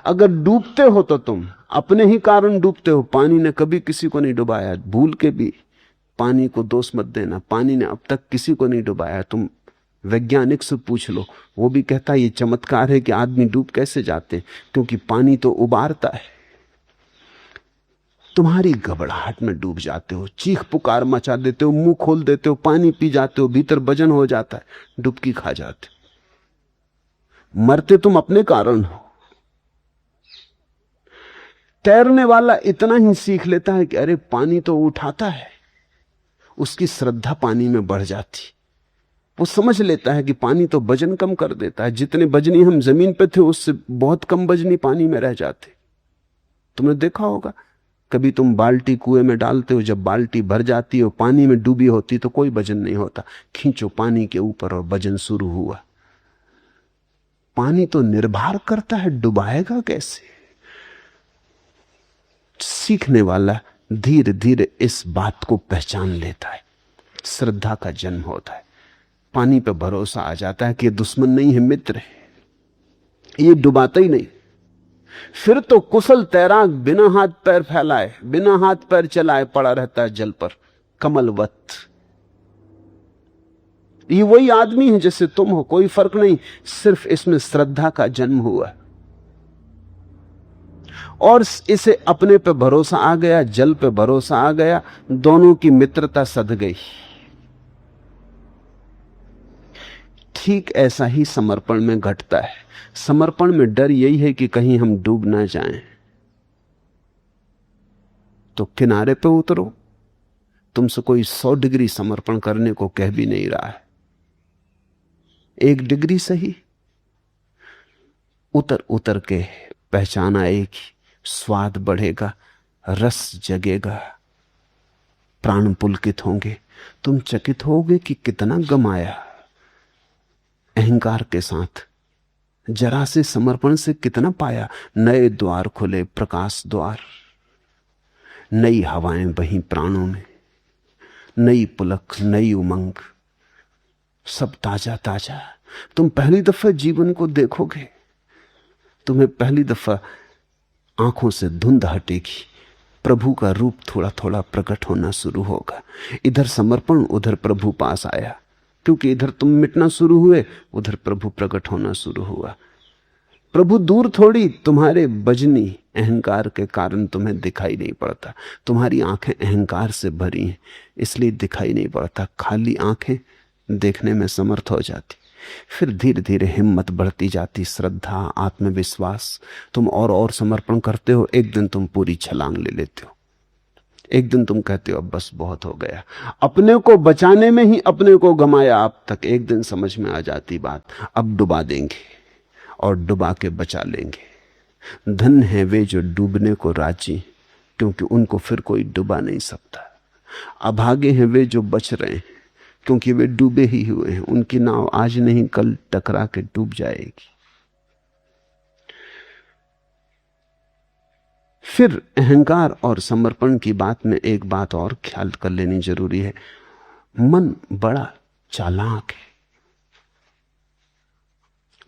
अगर डूबते हो तो तुम अपने ही कारण डूबते हो। पानी ने कभी किसी को नहीं डुबाया। भूल के भी पानी को दोष मत देना, पानी ने अब तक किसी को नहीं डुबाया। तुम वैज्ञानिक से पूछ लो, वो भी कहता है ये चमत्कार है कि आदमी डूब कैसे जाते, क्योंकि पानी तो उबारता है। तुम्हारी घबराहट में डूब जाते हो, चीख पुकार मचा देते हो, मुंह खोल देते हो, पानी पी जाते हो, भीतर वजन हो जाता है, डुबकी खा जाते हो। मरते तुम अपने कारण हो। तैरने वाला इतना ही सीख लेता है कि अरे पानी तो उठाता है, उसकी श्रद्धा पानी में बढ़ जाती। वो समझ लेता है कि पानी तो वजन कम कर देता है। जितने वजनी हम जमीन पे थे उससे बहुत कम वजनी पानी में रह जाते। तुमने देखा होगा, कभी तुम बाल्टी कुएं में डालते हो, जब बाल्टी भर जाती हो, पानी में डूबी होती तो कोई वजन नहीं होता। खींचो पानी के ऊपर और वजन शुरू हुआ। पानी तो निर्भर करता है, डुबाएगा कैसे। सीखने वाला धीरे धीरे इस बात को पहचान लेता है। श्रद्धा का जन्म होता है। पानी पर भरोसा आ जाता है कि ये दुश्मन नहीं है, मित्र है, ये डुबाता ही नहीं। फिर तो कुशल तैराक बिना हाथ पैर फैलाए, बिना हाथ पैर चलाए पड़ा रहता है जल पर, कमलवत। ये वही आदमी है जैसे तुम हो, कोई फर्क नहीं, सिर्फ इसमें श्रद्धा का जन्म हुआ और इसे अपने पे भरोसा आ गया, जल पे भरोसा आ गया, दोनों की मित्रता सध गई। ठीक ऐसा ही समर्पण में घटता है। समर्पण में डर यही है कि कहीं हम डूब ना जाएं, तो किनारे पे उतरो। तुमसे कोई 100 डिग्री समर्पण करने को कह भी नहीं रहा है। 1 डिग्री सही, उतर उतर के पहचान आएगी, स्वाद बढ़ेगा, रस जगेगा, प्राण पुलकित होंगे। तुम चकित होगे कि कितना गमाया। अहंकार के साथ जरा से समर्पण से कितना पाया। नए द्वार खुले, प्रकाश द्वार, नई हवाएं बही प्राणों में, नई पुलक, नई उमंग, सब ताजा ताजा। तुम पहली दफा जीवन को देखोगे, तुम्हें पहली दफा आंखों से धुंध हटेगी, प्रभु का रूप थोड़ा थोड़ा प्रकट होना शुरू होगा। इधर समर्पण, उधर प्रभु पास आया, क्योंकि इधर तुम मिटना शुरू हुए, उधर प्रभु प्रकट होना शुरू हुआ। प्रभु दूर थोड़ी, तुम्हारे बजनी अहंकार के कारण तुम्हें दिखाई नहीं पड़ता। तुम्हारी आंखें अहंकार से भरी हैं, इसलिए दिखाई नहीं पड़ता। खाली आंखें देखने में समर्थ हो जाती। फिर धीरे धीरे हिम्मत बढ़ती जाती, श्रद्धा, आत्मविश्वास। तुम और समर्पण करते हो। एक दिन तुम पूरी छलांग ले लेते हो। एक दिन तुम कहते हो अब बस बहुत हो गया। अपने को बचाने में ही अपने को गमाया अब तक। एक दिन समझ में आ जाती बात, अब डुबा देंगे और डुबा के बचा लेंगे। धन है वे जो डूबने को राजी, क्योंकि उनको फिर कोई डुबा नहीं सकता। अभागे हैं वे जो बच रहे हैं, क्योंकि वे डूबे ही हुए हैं। उनकी नाव आज नहीं कल टकरा के डूब जाएगी। फिर अहंकार और समर्पण की बात में एक बात और ख्याल कर लेनी जरूरी है। मन बड़ा चालाक है,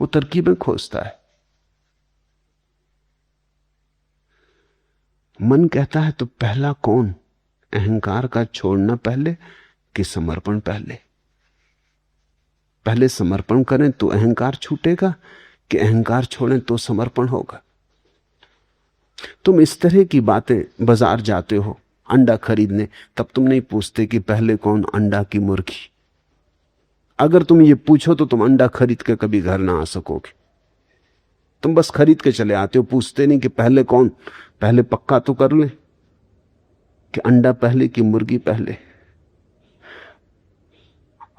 वो तरकीबें खोजता है। मन कहता है तो पहला कौन, अहंकार का छोड़ना पहले कि समर्पण पहले? पहले समर्पण करें तो अहंकार छूटेगा कि अहंकार छोड़ें तो समर्पण होगा? तुम इस तरह की बातें, बाजार जाते हो अंडा खरीदने, तब तुम नहीं पूछते कि पहले कौन अंडा की मुर्गी। अगर तुम ये पूछो तो तुम अंडा खरीद के कभी घर ना आ सकोगे। तुम बस खरीद के चले आते हो, पूछते नहीं कि पहले कौन। पहले पक्का तो कर ले कि अंडा पहले कि मुर्गी पहले।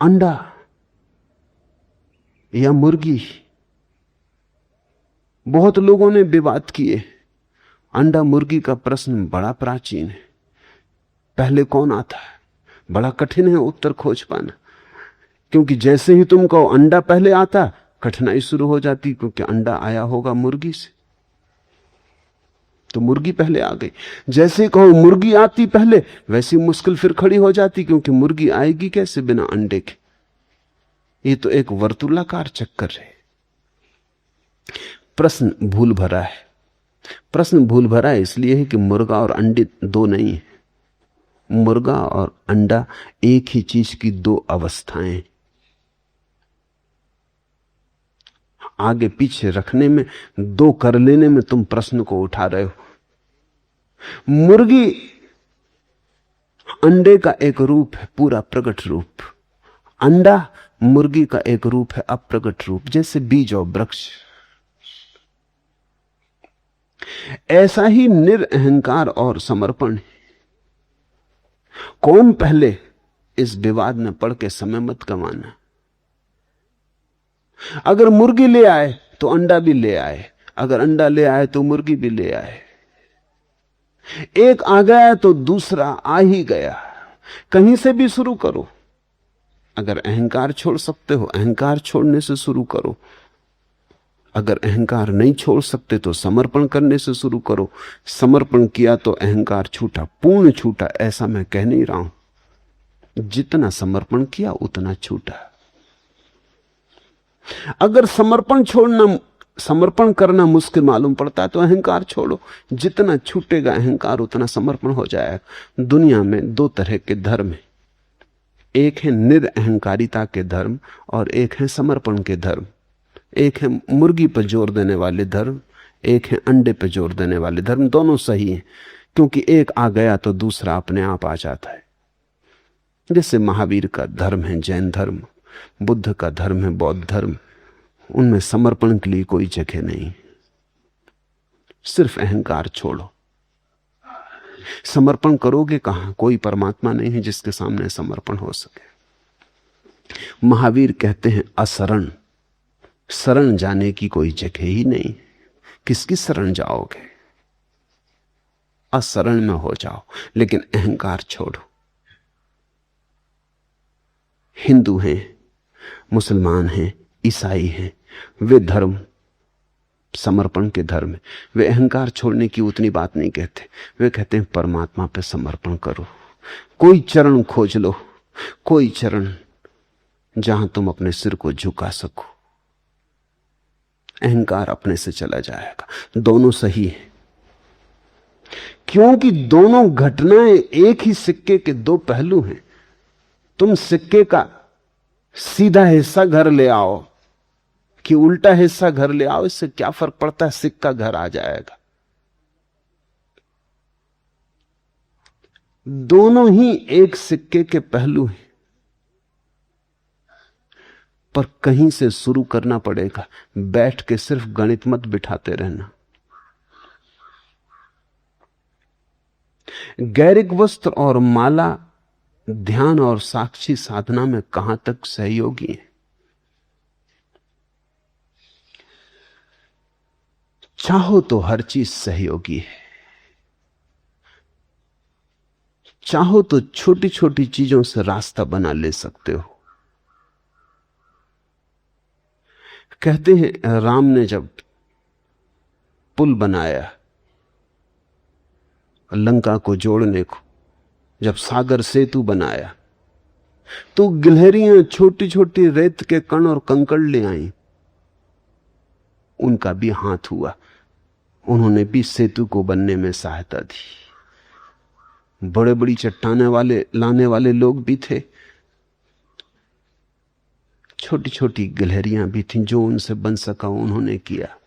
अंडा या मुर्गी, बहुत लोगों ने विवाद किए। अंडा मुर्गी का प्रश्न बड़ा प्राचीन है। पहले कौन आता है, बड़ा कठिन है उत्तर खोज पाना। क्योंकि जैसे ही तुम कहो अंडा पहले आता, कठिनाई शुरू हो जाती, क्योंकि अंडा आया होगा मुर्गी से, तो मुर्गी पहले आ गई। जैसे कहो मुर्गी आती पहले, वैसी मुश्किल फिर खड़ी हो जाती, क्योंकि मुर्गी आएगी कैसे बिना अंडे के। ये तो एक वर्तुलाकार चक्कर है। प्रश्न भूल भरा है। प्रश्न भूल भरा है इसलिए है कि मुर्गा और अंडे दो नहीं है। मुर्गा और अंडा एक ही चीज की दो अवस्थाएं। आगे पीछे रखने में, दो कर लेने में तुम प्रश्न को उठा रहे हो। मुर्गी अंडे का एक रूप है, पूरा प्रकट रूप। अंडा मुर्गी का एक रूप है, अप्रगट रूप, जैसे बीज और वृक्ष। ऐसा ही निरअहंकार और समर्पण है। कौन पहले, इस विवाद में पड़ के समय मत गंवाना। अगर मुर्गी ले आए तो अंडा भी ले आए, अगर अंडा ले आए तो मुर्गी भी ले आए। एक आ गया तो दूसरा आ ही गया। कहीं से भी शुरू करो। अगर अहंकार छोड़ सकते हो, अहंकार छोड़ने से शुरू करो। अगर अहंकार नहीं छोड़ सकते तो समर्पण करने से शुरू करो। समर्पण किया तो अहंकार छूटा, पूर्ण छूटा, ऐसा मैं कह नहीं रहा हूं। जितना समर्पण किया उतना छूटा। अगर समर्पण करना मुश्किल मालूम पड़ता है तो अहंकार छोड़ो। जितना छूटेगा अहंकार उतना समर्पण हो जाएगा। दुनिया में दो तरह के धर्म हैं, एक है निरअहंकारिता के धर्म और एक है समर्पण के धर्म। एक है मुर्गी पर जोर देने वाले धर्म, एक है अंडे पर जोर देने वाले धर्म। दोनों सही हैं, क्योंकि एक आ गया तो दूसरा अपने आप आ जाता है। जैसे महावीर का धर्म है जैन धर्म, बुद्ध का धर्म है बौद्ध धर्म, उनमें समर्पण के लिए कोई जगह नहीं। सिर्फ अहंकार छोड़ो। समर्पण करोगे कहां? कोई परमात्मा नहीं है जिसके सामने समर्पण हो सके। महावीर कहते हैं अशरण, शरण जाने की कोई जगह ही नहीं। किसकी शरण जाओगे? अशरण में हो जाओ, लेकिन अहंकार छोड़ो। हिंदू हैं, मुसलमान हैं, ईसाई हैं, वे धर्म समर्पण के धर्म है। वे अहंकार छोड़ने की उतनी बात नहीं कहते। वे कहते हैं परमात्मा पे समर्पण करो। कोई चरण खोज लो, कोई चरण जहां तुम अपने सिर को झुका सको। अहंकार अपने से चला जाएगा। दोनों सही है, क्योंकि दोनों घटनाएं एक ही सिक्के के दो पहलू हैं। तुम सिक्के का सीधा हिस्सा घर ले आओ कि उल्टा हिस्सा घर ले आओ, इससे क्या फर्क पड़ता है? सिक्का घर आ जाएगा। दोनों ही एक सिक्के के पहलू हैं, पर कहीं से शुरू करना पड़ेगा। बैठ के सिर्फ गणित मत बिठाते रहना। गैरिक वस्त्र और माला ध्यान और साक्षी साधना में कहां तक सहयोगी है? चाहो तो हर चीज सहयोगी है। चाहो तो छोटी छोटी चीजों से रास्ता बना ले सकते हो। कहते हैं राम ने जब पुल बनाया लंका को जोड़ने को, जब सागर सेतु बनाया, तो गिलहरियां छोटी छोटी रेत के कण और कंकड़ ले आई। उनका भी हाथ हुआ, उन्होंने भी सेतु को बनने में सहायता दी। बड़े बड़ी चट्टाने वाले लाने वाले लोग भी थे, छोटी छोटी गिलहरियां भी थीं, जो उनसे बन सका उन्होंने किया।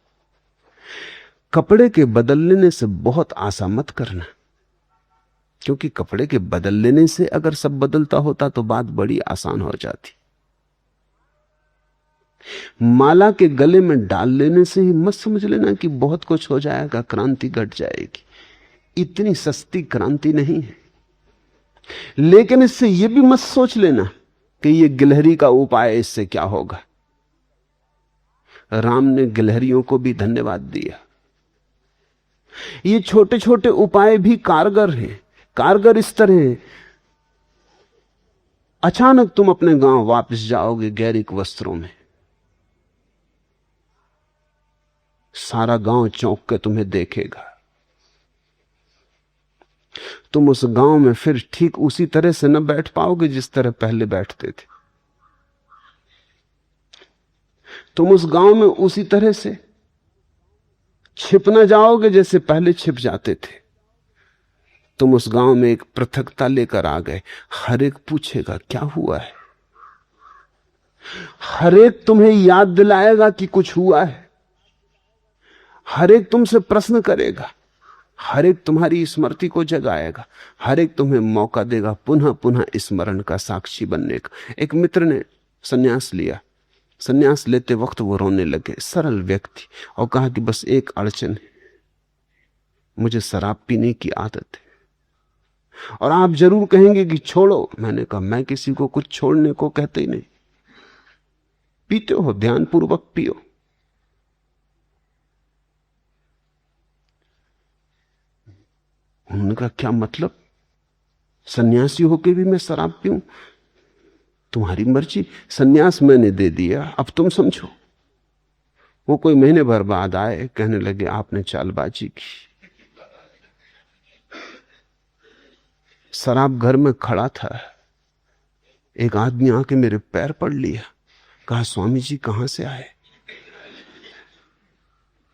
कपड़े के बदल लेने से बहुत आशा मत करना, क्योंकि कपड़े के बदल लेने से अगर सब बदलता होता तो बात बड़ी आसान हो जाती। माला के गले में डाल लेने से ही मत समझ लेना कि बहुत कुछ हो जाएगा, क्रांति घट जाएगी। इतनी सस्ती क्रांति नहीं है। लेकिन इससे यह भी मत सोच लेना कि यह गिलहरी का उपाय है, इससे क्या होगा। राम ने गिलहरियों को भी धन्यवाद दिया। ये छोटे छोटे उपाय भी कारगर हैं। कारगर इस तरह हैं, अचानक तुम अपने गांव वापस जाओगे गैरिक वस्त्रों में, सारा गांव चौंक के तुम्हें देखेगा। तुम उस गांव में फिर ठीक उसी तरह से न बैठ पाओगे जिस तरह पहले बैठते थे। तुम उस गांव में उसी तरह से छिप न जाओगे जैसे पहले छिप जाते थे। तुम उस गांव में एक पृथकता लेकर आ गए। हर एक पूछेगा क्या हुआ है, हर एक तुम्हें याद दिलाएगा कि कुछ हुआ है, हर एक तुमसे प्रश्न करेगा, हर एक तुम्हारी स्मृति को जगाएगा, हर एक तुम्हें मौका देगा पुनः पुनः स्मरण का साक्षी बनने का। एक मित्र ने संन्यास लिया, संन्यास लेते वक्त वो रोने लगे, सरल व्यक्ति, और कहा कि बस एक अड़चन है, मुझे शराब पीने की आदत है। और आप जरूर कहेंगे कि छोड़ो। मैंने कहा मैं किसी को कुछ छोड़ने को कहते ही नहीं। पीते हो ध्यानपूर्वक पियो। उनका क्या मतलब, सन्यासी होके भी मैं शराब पीऊं? तुम्हारी मर्जी, सन्यास मैंने दे दिया, अब तुम समझो। वो कोई महीने भर बाद आए, कहने लगे आपने चालबाजी की। शराब घर में खड़ा था, एक आदमी आके मेरे पैर पड़ लिया, कहा स्वामी जी कहां से आए?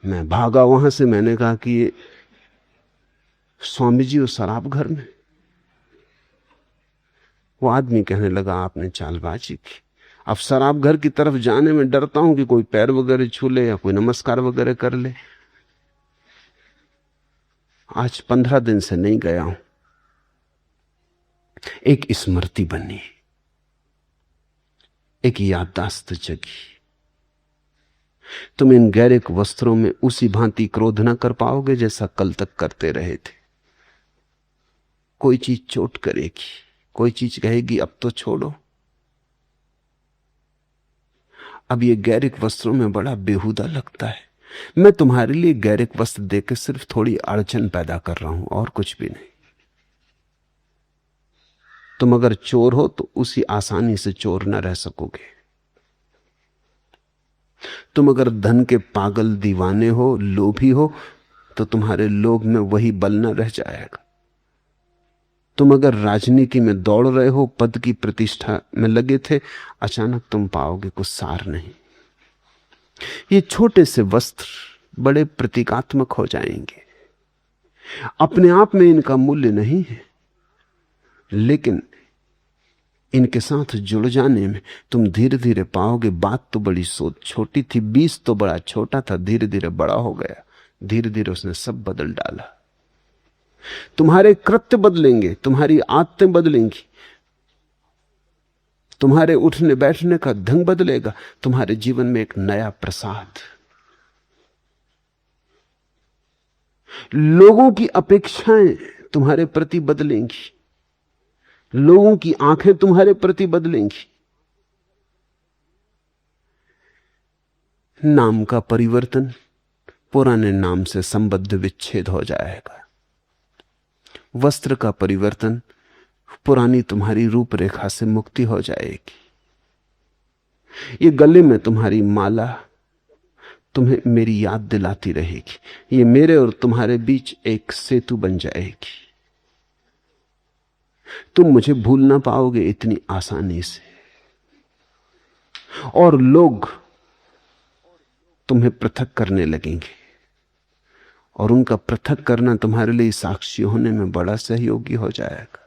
मैं भागा वहां से। मैंने कहा कि ये स्वामी जी उस शराब घर में। वो आदमी कहने लगा आपने चालबाजी की। अब शराब घर की तरफ जाने में डरता हूं कि कोई पैर वगैरह छू ले या कोई नमस्कार वगैरह कर ले। आज 15 दिन से नहीं गया हूं। एक स्मृति बनी, एक याददाश्त जगी। तुम इन गैरिक वस्त्रों में उसी भांति क्रोध न कर पाओगे जैसा कल तक करते रहे थे। कोई चीज चोट करेगी, कोई चीज कहेगी अब तो छोड़ो। अब ये गैरिक वस्त्रों में बड़ा बेहुदा लगता है। मैं तुम्हारे लिए गैरिक वस्त्र देकर सिर्फ थोड़ी अड़चन पैदा कर रहा हूं, और कुछ भी नहीं। तुम अगर चोर हो तो उसी आसानी से चोर न रह सकोगे। तुम अगर धन के पागल दीवाने हो, लोभी हो, तो तुम्हारे लोभ में वही बल न रह जाएगा। तुम अगर राजनीति में दौड़ रहे हो, पद की प्रतिष्ठा में लगे थे, अचानक तुम पाओगे कुछ सार नहीं। ये छोटे से वस्त्र बड़े प्रतीकात्मक हो जाएंगे। अपने आप में इनका मूल्य नहीं है, लेकिन इनके साथ जुड़ जाने में तुम धीरे धीरे पाओगे बात तो बड़ी छोटी थी, बीज तो बड़ा छोटा था, धीरे धीरे बड़ा हो गया। धीरे धीरे उसने सब बदल डाला। तुम्हारे कृत्य बदलेंगे, तुम्हारी आदतें बदलेंगी, तुम्हारे उठने बैठने का ढंग बदलेगा, तुम्हारे जीवन में एक नया प्रसाद। लोगों की अपेक्षाएं तुम्हारे प्रति बदलेंगी, लोगों की आंखें तुम्हारे प्रति बदलेंगी। नाम का परिवर्तन, पुराने नाम से संबद्ध विच्छेद हो जाएगा। वस्त्र का परिवर्तन, पुरानी तुम्हारी रूपरेखा से मुक्ति हो जाएगी। ये गले में तुम्हारी माला तुम्हें मेरी याद दिलाती रहेगी। ये मेरे और तुम्हारे बीच एक सेतु बन जाएगी। तुम मुझे भूल ना पाओगे इतनी आसानी से, और लोग तुम्हें पृथक करने लगेंगे, और उनका पृथक करना तुम्हारे लिए साक्षी होने में बड़ा सहयोगी हो जाएगा।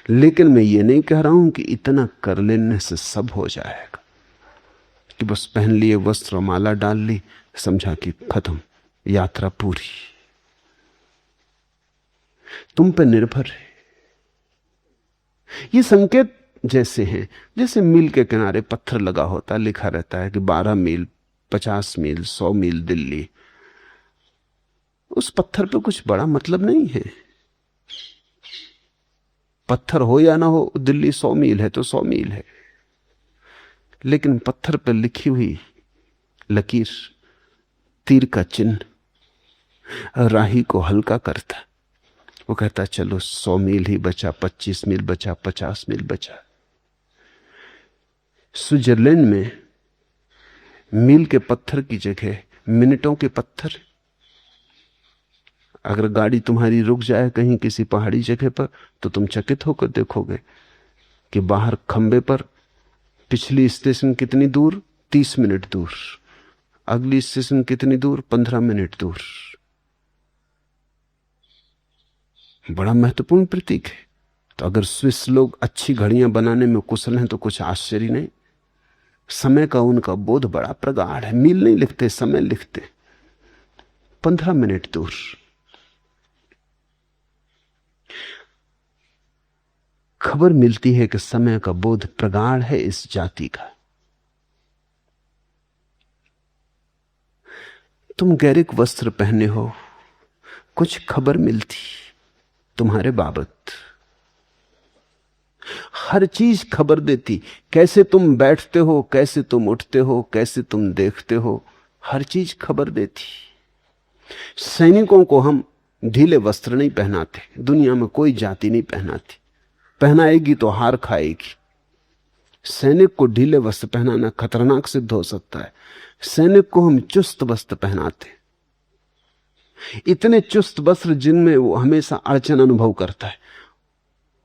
लेकिन मैं ये नहीं कह रहा हूं कि इतना कर लेने से सब हो जाएगा, कि बस पहन लिए वस्त्र, माला डाल ली, समझा कि खत्म, यात्रा पूरी। तुम पे निर्भर है। ये संकेत जैसे हैं, जैसे मील के किनारे पत्थर लगा होता, लिखा रहता है कि 12 मील, 50 मील, 100 मील दिल्ली। उस पत्थर पे कुछ बड़ा मतलब नहीं है। पत्थर हो या ना हो, दिल्ली 100 मील है तो 100 मील है। लेकिन पत्थर पर लिखी हुई लकीर, तीर का चिन्ह राही को हल्का करता। वो कहता चलो 100 मील ही बचा, 25 मील बचा, 50 मील बचा। स्विट्जरलैंड में मील के पत्थर की जगह मिनटों के पत्थर। अगर गाड़ी तुम्हारी रुक जाए कहीं किसी पहाड़ी जगह पर, तो तुम चकित होकर देखोगे कि बाहर खंबे पर पिछली स्टेशन कितनी दूर, 30 मिनट दूर, अगली स्टेशन कितनी दूर, 15 मिनट दूर। बड़ा महत्वपूर्ण प्रतीक है। तो अगर स्विस लोग अच्छी घड़ियां बनाने में कुशल हैं तो कुछ आश्चर्य नहीं। समय का उनका बोध बड़ा प्रगाढ़ है। मील नहीं लिखते, समय लिखते, 15 मिनट दूर। खबर मिलती है कि समय का बोध प्रगाढ़ है इस जाति का। तुम गैरिक वस्त्र पहने हो, कुछ खबर मिलती तुम्हारे बाबत। हर चीज खबर देती। कैसे तुम बैठते हो, कैसे तुम उठते हो, कैसे तुम देखते हो, हर चीज खबर देती। सैनिकों को हम ढीले वस्त्र नहीं पहनाते, दुनिया में कोई जाति नहीं पहनाती। पहनाएगी तो हार खाएगी। सैनिक को ढीले वस्त्र पहनाना खतरनाक सिद्ध हो सकता है। सैनिक को हम चुस्त वस्त्र पहनाते, इतने चुस्त वस्त्र जिनमें वो हमेशा अड़चन अनुभव करता है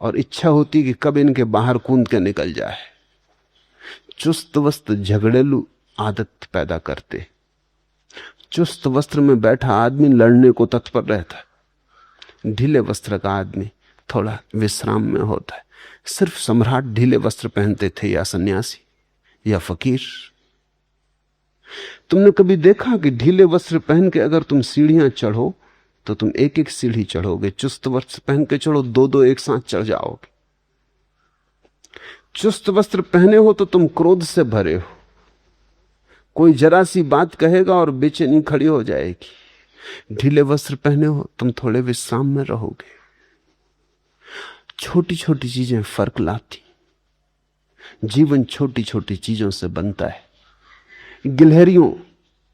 और इच्छा होती कि कब इनके बाहर कूद के निकल जाए। चुस्त वस्त्र झगड़ेलू आदत पैदा करते। चुस्त वस्त्र में बैठा आदमी लड़ने को तत्पर रहता है। ढीले वस्त्र का आदमी थोड़ा विश्राम में होता है। सिर्फ सम्राट ढीले वस्त्र पहनते थे, या सन्यासी, या फकीर। तुमने कभी देखा कि ढीले वस्त्र पहन के अगर तुम सीढ़ियां चढ़ो तो तुम एक एक सीढ़ी चढ़ोगे। चुस्त वस्त्र पहन के चढ़ो, दो दो एक साथ चढ़ जाओगे। चुस्त वस्त्र पहने हो तो तुम क्रोध से भरे हो। कोई जरा सी बात कहेगा और बेचैनी खड़ी हो जाएगी। ढीले वस्त्र पहने हो तुम थोड़े विश्राम में रहोगे। छोटी छोटी चीजें फर्क लाती। जीवन छोटी छोटी चीजों से बनता है। गिलहरियों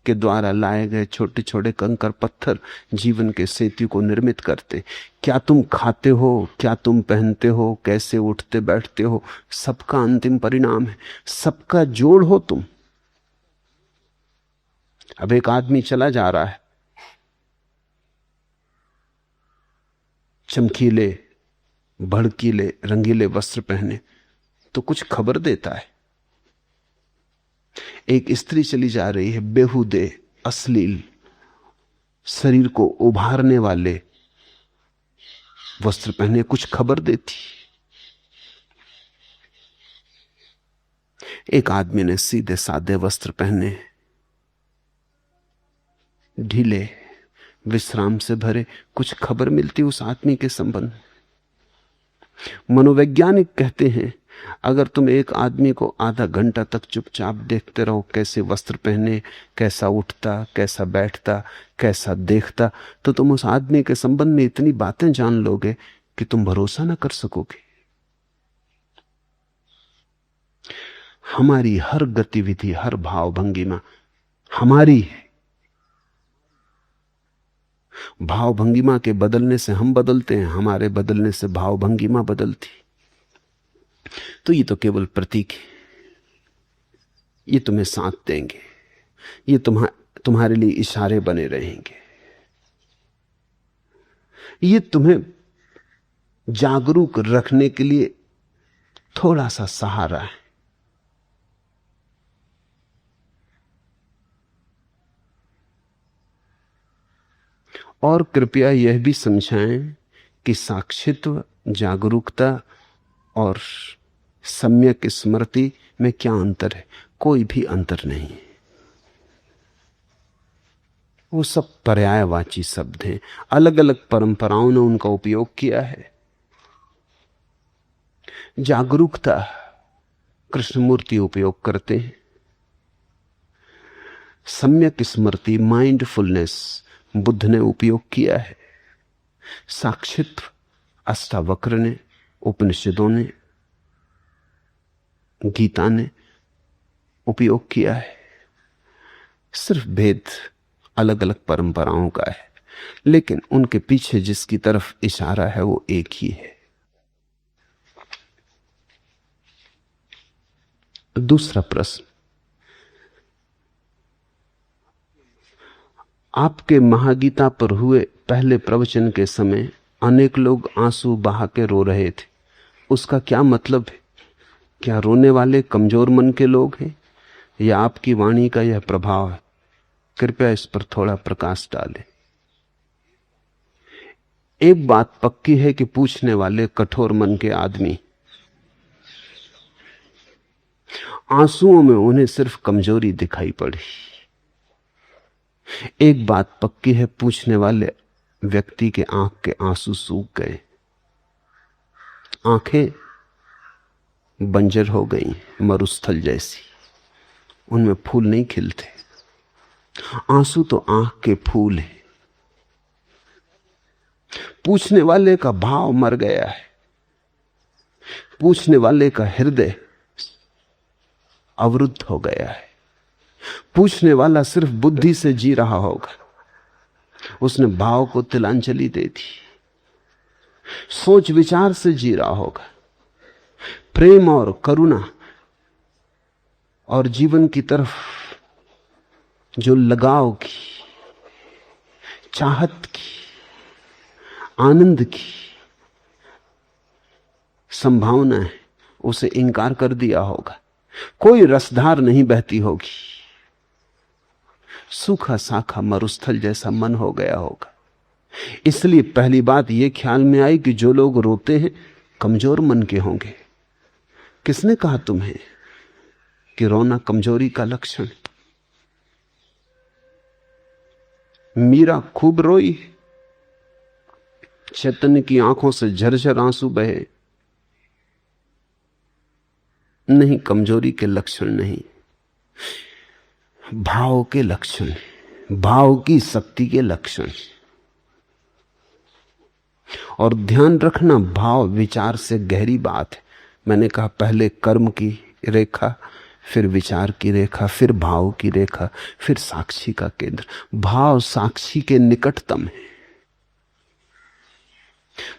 के द्वारा लाए गए छोटे छोटे कंकर पत्थर जीवन के सेतु को निर्मित करते। क्या तुम खाते हो, क्या तुम पहनते हो, कैसे उठते बैठते हो, सबका अंतिम परिणाम है। सबका जोड़ हो तुम। अब एक आदमी चला जा रहा है, चमकीले, भड़कीले, रंगीले वस्त्र पहने, तो कुछ खबर देता है। एक स्त्री चली जा रही है, बेहुदे, अश्लील, शरीर को उभारने वाले वस्त्र पहने, कुछ खबर देती। एक आदमी ने सीधे सादे वस्त्र पहने, ढीले, विश्राम से भरे, कुछ खबर मिलती उस आदमी के संबंध। मनोवैज्ञानिक कहते हैं अगर तुम एक आदमी को आधा घंटा तक चुपचाप देखते रहो, कैसे वस्त्र पहने, कैसा उठता, कैसा बैठता, कैसा देखता, तो तुम उस आदमी के संबंध में इतनी बातें जान लोगे कि तुम भरोसा ना कर सकोगे। हमारी हर गतिविधि, हर भाव भंगिमा हमारी है। भाव भंगिमा के बदलने से हम बदलते हैं, हमारे बदलने से भाव भंगिमा बदलती। तो ये तो केवल प्रतीक है। ये तुम्हें साथ देंगे, ये तुम्हारे लिए इशारे बने रहेंगे। ये तुम्हें जागरूक रखने के लिए थोड़ा सा सहारा है। और कृपया यह भी समझाएं कि साक्षित्व, जागरूकता और सम्यक स्मृति में क्या अंतर है। कोई भी अंतर नहीं। वो सब पर्यायवाची शब्द हैं, अलग अलग परंपराओं ने उनका उपयोग किया है। जागरूकता कृष्णमूर्ति उपयोग करते हैं, सम्यक स्मृति माइंडफुलनेस बुद्ध ने उपयोग किया है, साक्षित्व अष्टावक्र ने, उपनिषदों ने, गीता ने उपयोग किया है। सिर्फ भेद अलग अलग परंपराओं का है, लेकिन उनके पीछे जिसकी तरफ इशारा है वो एक ही है। दूसरा प्रश्न, आपके महागीता पर हुए पहले प्रवचन के समय अनेक लोग आंसू बहा के रो रहे थे, उसका क्या मतलब है? क्या रोने वाले कमजोर मन के लोग हैं या आपकी वाणी का यह प्रभाव है? कृपया इस पर थोड़ा प्रकाश डालें। एक बात पक्की है कि पूछने वाले कठोर मन के आदमी, आंसुओं में उन्हें सिर्फ कमजोरी दिखाई पड़ी। एक बात पक्की है, पूछने वाले व्यक्ति के आंख के आंसू सूख गए, आंखें बंजर हो गई, मरुस्थल जैसी, उनमें फूल नहीं खिलते। आंसू तो आंख के फूल हैं। पूछने वाले का भाव मर गया है, पूछने वाले का हृदय अवरुद्ध हो गया है। पूछने वाला सिर्फ बुद्धि से जी रहा होगा, उसने भाव को तिलांजलि दे दी, सोच विचार से जी रहा होगा। प्रेम और करुणा और जीवन की तरफ जो लगाव की, चाहत की, आनंद की संभावना है, उसे इंकार कर दिया होगा। कोई रसधार नहीं बहती होगी, सूखा साखा मरुस्थल जैसा मन हो गया होगा। इसलिए पहली बात यह ख्याल में आई कि जो लोग रोते हैं कमजोर मन के होंगे। किसने कहा तुम्हें कि रोना कमजोरी का लक्षण? मीरा खूब रोई, चैतन्य की आंखों से झरझर आंसू बहे। नहीं, कमजोरी के लक्षण नहीं, भाव के लक्षण, भाव की शक्ति के लक्षण। और ध्यान रखना, भाव विचार से गहरी बात है। मैंने कहा पहले कर्म की रेखा, फिर विचार की रेखा, फिर भाव की रेखा, फिर साक्षी का केंद्र। भाव साक्षी के निकटतम है,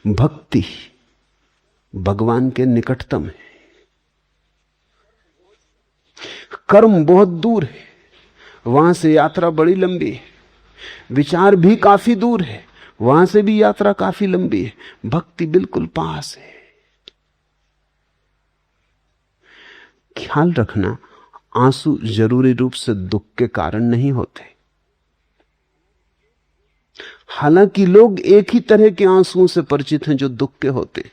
भक्ति भगवान के निकटतम है, कर्म बहुत दूर है, वहां से यात्रा बड़ी लंबी है। विचार भी काफी दूर है, वहां से भी यात्रा काफी लंबी है। भक्ति बिल्कुल पास है। ख्याल रखना, आंसू जरूरी रूप से दुख के कारण नहीं होते। हालांकि लोग एक ही तरह के आंसुओं से परिचित हैं जो दुख के होते।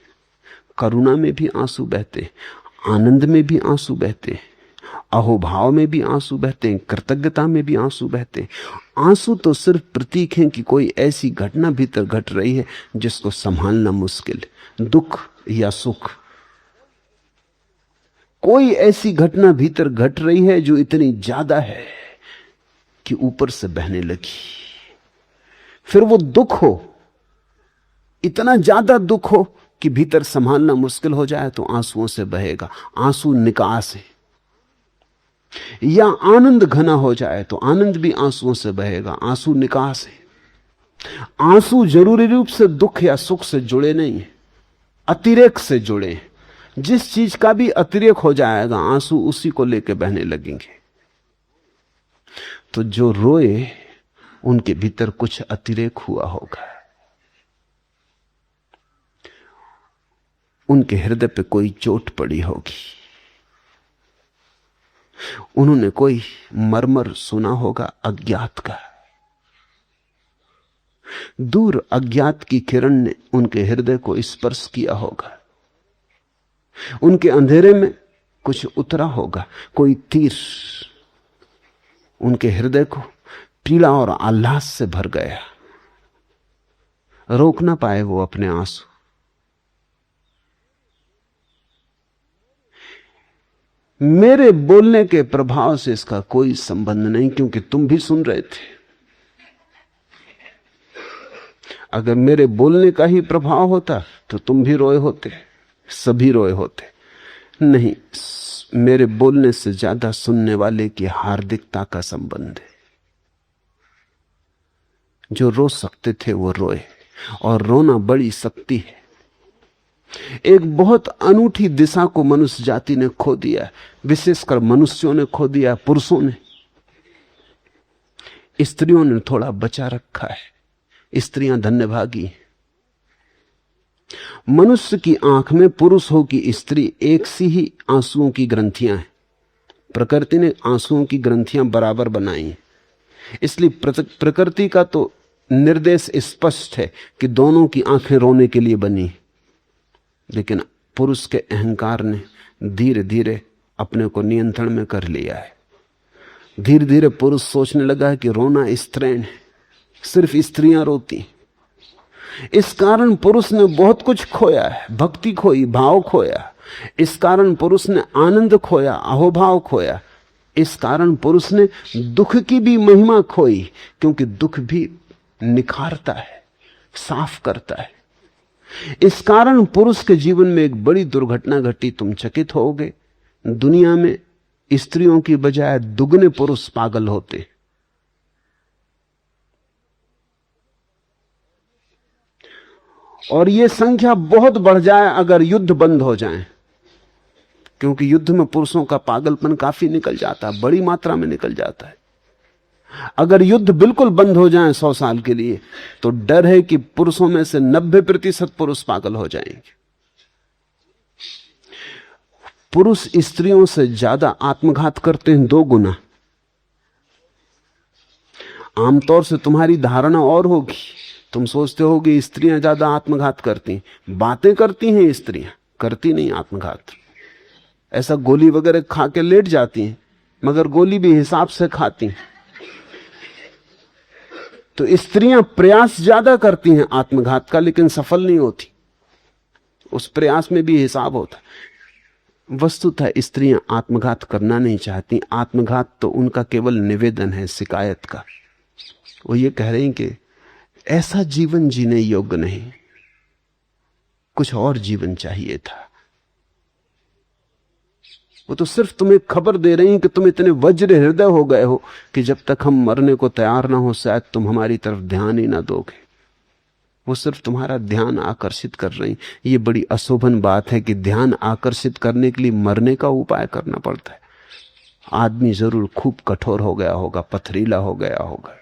करुणा में भी आंसू बहते, आनंद में भी आंसू बहते, अहोभाव में भी आंसू बहते हैं, कृतज्ञता में भी आंसू बहते हैं। आंसू तो सिर्फ प्रतीक हैं कि कोई ऐसी घटना भीतर घट रही है जिसको संभालना मुश्किल है, दुख या सुख। कोई ऐसी घटना भीतर घट रही है जो इतनी ज्यादा है कि ऊपर से बहने लगी। फिर वो दुख हो, इतना ज्यादा दुख हो कि भीतर संभालना मुश्किल हो जाए तो आंसुओं से बहेगा। आंसू निकास है। या आनंद घना हो जाए तो आनंद भी आंसुओं से बहेगा, आंसू निकास है। आंसू जरूरी रूप से दुख या सुख से जुड़े नहीं है, अतिरेक से जुड़े हैं। जिस चीज का भी अतिरेक हो जाएगा आंसू उसी को लेकर बहने लगेंगे। तो जो रोए उनके भीतर कुछ अतिरेक हुआ होगा, उनके हृदय पे कोई चोट पड़ी होगी, उन्होंने कोई मर्मर सुना होगा अज्ञात का। दूर अज्ञात की किरण ने उनके हृदय को स्पर्श किया होगा, उनके अंधेरे में कुछ उतरा होगा, कोई तीर उनके हृदय को पीड़ा और आह्लाद से भर गया, रोक ना पाए वो अपने आंसू। मेरे बोलने के प्रभाव से इसका कोई संबंध नहीं, क्योंकि तुम भी सुन रहे थे। अगर मेरे बोलने का ही प्रभाव होता तो तुम भी रोए होते, सभी रोए होते। नहीं, मेरे बोलने से ज्यादा सुनने वाले की हार्दिकता का संबंध है। जो रो सकते थे वो रोए, और रोना बड़ी शक्ति है। एक बहुत अनूठी दिशा को मनुष्य जाति ने खो दिया, विशेषकर मनुष्यों ने खो दिया, पुरुषों ने। स्त्रियों ने थोड़ा बचा रखा है। स्त्रियां धन्यभागी। मनुष्य की आंख में पुरुष हो कि स्त्री एक सी ही आंसुओं की ग्रंथियां हैं। प्रकृति ने आंसुओं की ग्रंथियां बराबर बनाई, इसलिए प्रकृति का तो निर्देश स्पष्ट है कि दोनों की आंखें रोने के लिए बनी। लेकिन पुरुष के अहंकार ने धीरे धीरे अपने को नियंत्रण में कर लिया है। धीरे धीरे पुरुष सोचने लगा है कि रोना स्त्रैण है, सिर्फ स्त्रियां रोती। इस कारण पुरुष ने बहुत कुछ खोया है, भक्ति खोई, भाव खोया। इस कारण पुरुष ने आनंद खोया, अहोभाव खोया। इस कारण पुरुष ने दुख की भी महिमा खोई, क्योंकि दुख भी निखारता है, साफ करता है। इस कारण पुरुष के जीवन में एक बड़ी दुर्घटना घटी। तुम चकित होगे, दुनिया में स्त्रियों की बजाय दुगने पुरुष पागल होते। और यह संख्या बहुत बढ़ जाए अगर युद्ध बंद हो जाए, क्योंकि युद्ध में पुरुषों का पागलपन काफी निकल जाता है, बड़ी मात्रा में निकल जाता है। अगर युद्ध बिल्कुल बंद हो जाए 100 साल के लिए, तो डर है कि पुरुषों में से 90% पुरुष पागल हो जाएंगे। पुरुष स्त्रियों से ज्यादा आत्मघात करते हैं 2 गुना। आमतौर से तुम्हारी धारणा और होगी, तुम सोचते हो कि स्त्रियां ज्यादा आत्मघात करती, बातें करती हैं स्त्रियां, करती नहीं आत्मघात। ऐसा गोली वगैरह खा के लेट जाती हैं, मगर गोली भी हिसाब से खाती। तो स्त्रियां प्रयास ज्यादा करती हैं आत्मघात का, लेकिन सफल नहीं होती। उस प्रयास में भी हिसाब होता। वस्तुतः स्त्रियां आत्मघात करना नहीं चाहती। आत्मघात तो उनका केवल निवेदन है, शिकायत का। वो ये कह रही कि ऐसा जीवन जीने योग्य नहीं, कुछ और जीवन चाहिए था। वो तो सिर्फ तुम्हें खबर दे रही हैं कि तुम इतने वज्र हृदय हो गए हो कि जब तक हम मरने को तैयार ना हो, शायद तुम हमारी तरफ ध्यान ही ना दोगे। वो सिर्फ तुम्हारा ध्यान आकर्षित कर रही। ये बड़ी अशोभन बात है कि ध्यान आकर्षित करने के लिए मरने का उपाय करना पड़ता है। आदमी जरूर खूब कठोर हो गया होगा, पथरीला हो गया होगा।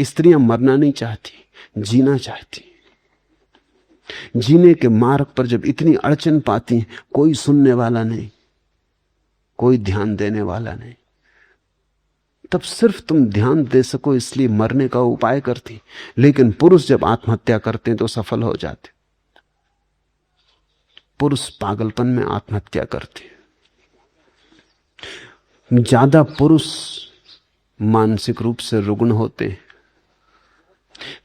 स्त्रियां मरना नहीं चाहती, जीना चाहती। जीने के मार्ग पर जब इतनी अड़चन पाती हैं, कोई सुनने वाला नहीं, कोई ध्यान देने वाला नहीं, तब सिर्फ तुम ध्यान दे सको इसलिए मरने का उपाय करती। लेकिन पुरुष जब आत्महत्या करते हैं तो सफल हो जाते। पुरुष पागलपन में आत्महत्या करते। ज्यादा पुरुष मानसिक रूप से रुग्ण होते हैं।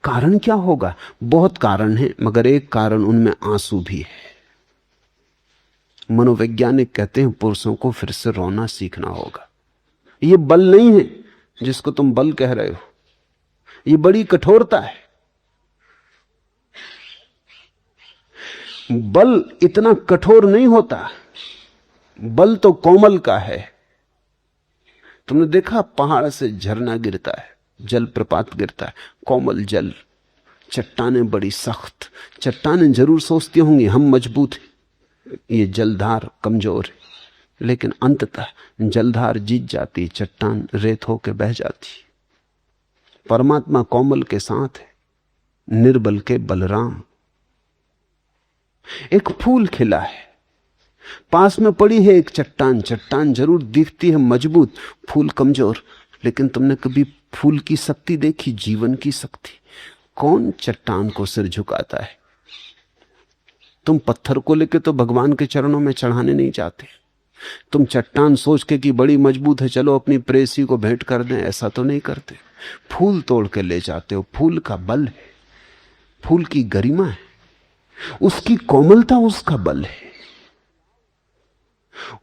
कारण क्या होगा? बहुत कारण है, मगर एक कारण उनमें आंसू भी है। मनोवैज्ञानिक कहते हैं पुरुषों को फिर से रोना सीखना होगा। ये बल नहीं है जिसको तुम बल कह रहे हो, ये बड़ी कठोरता है। बल इतना कठोर नहीं होता, बल तो कोमल का है। तुमने देखा पहाड़ से झरना गिरता है, जल प्रपात गिरता है, कोमल जल। चट्टानें बड़ी सख्त, चट्टानें जरूर सोचती होंगी हम मजबूत हैं, ये जलधार कमजोर है, लेकिन अंततः जलधार जीत जाती, चट्टान रेत होकर बह जाती। परमात्मा कोमल के साथ है, निर्बल के बलराम। एक फूल खिला है, पास में पड़ी है एक चट्टान। चट्टान जरूर दिखती है मजबूत, फूल कमजोर, लेकिन तुमने कभी फूल की शक्ति देखी, जीवन की शक्ति? कौन चट्टान को सिर झुकाता है? तुम पत्थर को लेकर तो भगवान के चरणों में चढ़ाने नहीं जाते, तुम चट्टान सोच के कि बड़ी मजबूत है, चलो अपनी प्रेसी को भेंट कर दें, ऐसा तो नहीं करते। फूल तोड़ के ले जाते हो, फूल का बल है, फूल की गरिमा है, उसकी कोमलता उसका बल है,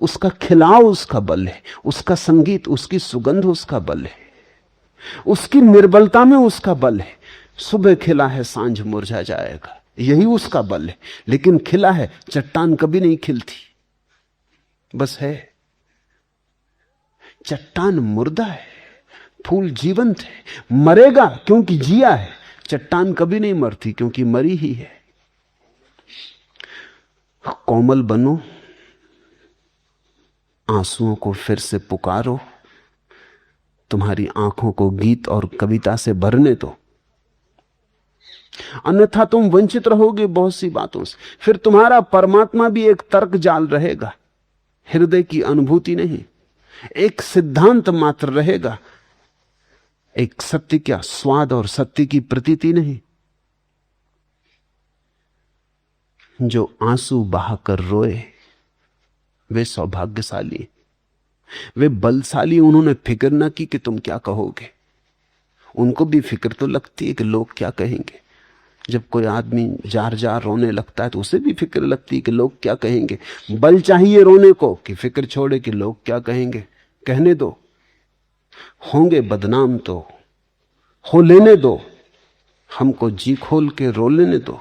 उसका खिलाव उसका बल है, उसका संगीत, उसकी सुगंध उसका बल है, उसकी निर्बलता में उसका बल है। सुबह खिला है, सांझ मुरझा जाएगा, यही उसका बल है। लेकिन खिला है, चट्टान कभी नहीं खिलती, बस है। चट्टान मुर्दा है, फूल जीवंत है, मरेगा क्योंकि जिया है। चट्टान कभी नहीं मरती क्योंकि मरी ही है। कोमल बनो, आंसुओं को फिर से पुकारो, तुम्हारी आंखों को गीत और कविता से भरने दो, अन्यथा तुम वंचित रहोगे बहुत सी बातों से। फिर तुम्हारा परमात्मा भी एक तर्क जाल रहेगा, हृदय की अनुभूति नहीं, एक सिद्धांत मात्र रहेगा, एक सत्य का स्वाद और सत्य की प्रतीति नहीं। जो आंसू बहाकर रोए वे सौभाग्यशाली, वे बलशाली। उन्होंने फिक्र ना की कि तुम क्या कहोगे। उनको भी फिक्र तो लगती है कि लोग क्या कहेंगे। जब कोई आदमी जार जार रोने लगता है तो उसे भी फिक्र लगती है कि लोग क्या कहेंगे। बल चाहिए रोने को कि फिक्र छोड़े कि लोग क्या कहेंगे। कहने दो, होंगे बदनाम तो हो लेने दो, हमको जी खोल के रो लेने दो।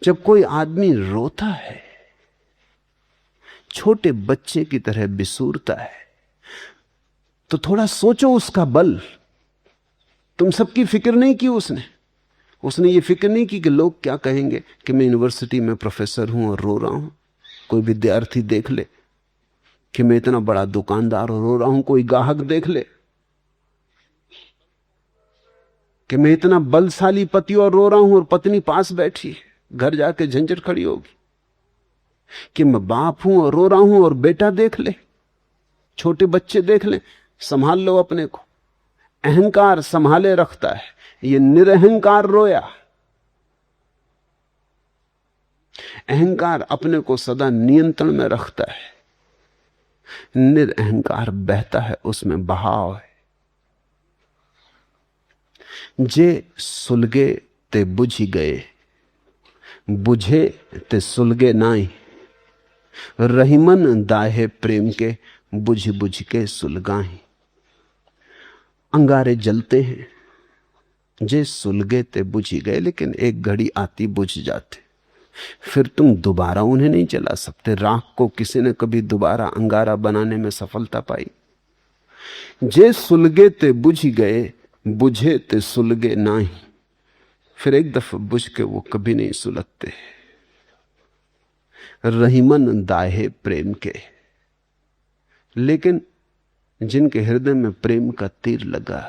जब कोई आदमी रोता है, छोटे बच्चे की तरह बिसूरता है, तो थोड़ा सोचो उसका बल। तुम सबकी फिक्र नहीं की उसने ये फिक्र नहीं की कि लोग क्या कहेंगे कि मैं यूनिवर्सिटी में प्रोफेसर हूं और रो रहा हूं। कोई विद्यार्थी देख ले कि मैं इतना बड़ा दुकानदार और रो रहा हूं। कोई ग्राहक देख ले कि मैं इतना बलशाली पति और रो रहा हूं और पत्नी पास बैठी, घर जाके झंझट खड़ी होगी। कि मैं बाप हूं और रो रहा हूं और बेटा देख ले, छोटे बच्चे देख ले, संभाल लो अपने को। अहंकार संभाले रखता है, ये निरअहंकार रोया। अहंकार अपने को सदा नियंत्रण में रखता है, निरअहंकार बहता है, उसमें बहाव है। जे सुलगे ते बुझी गए, बुझे ते सुलगे नाई, रहीमन दाहे प्रेम के बुझ बुझ के सुलगाही। अंगारे जलते हैं, जे सुलगे ते बुझी गए, लेकिन एक घड़ी आती बुझ जाते, फिर तुम दोबारा उन्हें नहीं जला सकते। राख को किसी ने कभी दोबारा अंगारा बनाने में सफलता पाई? जे सुलगे ते बुझी गए, बुझे ते सुलगे नाही, फिर एक दफा बुझ के वो कभी नहीं सुलगते। रहीमन दाहे प्रेम के, लेकिन जिनके हृदय में प्रेम का तीर लगा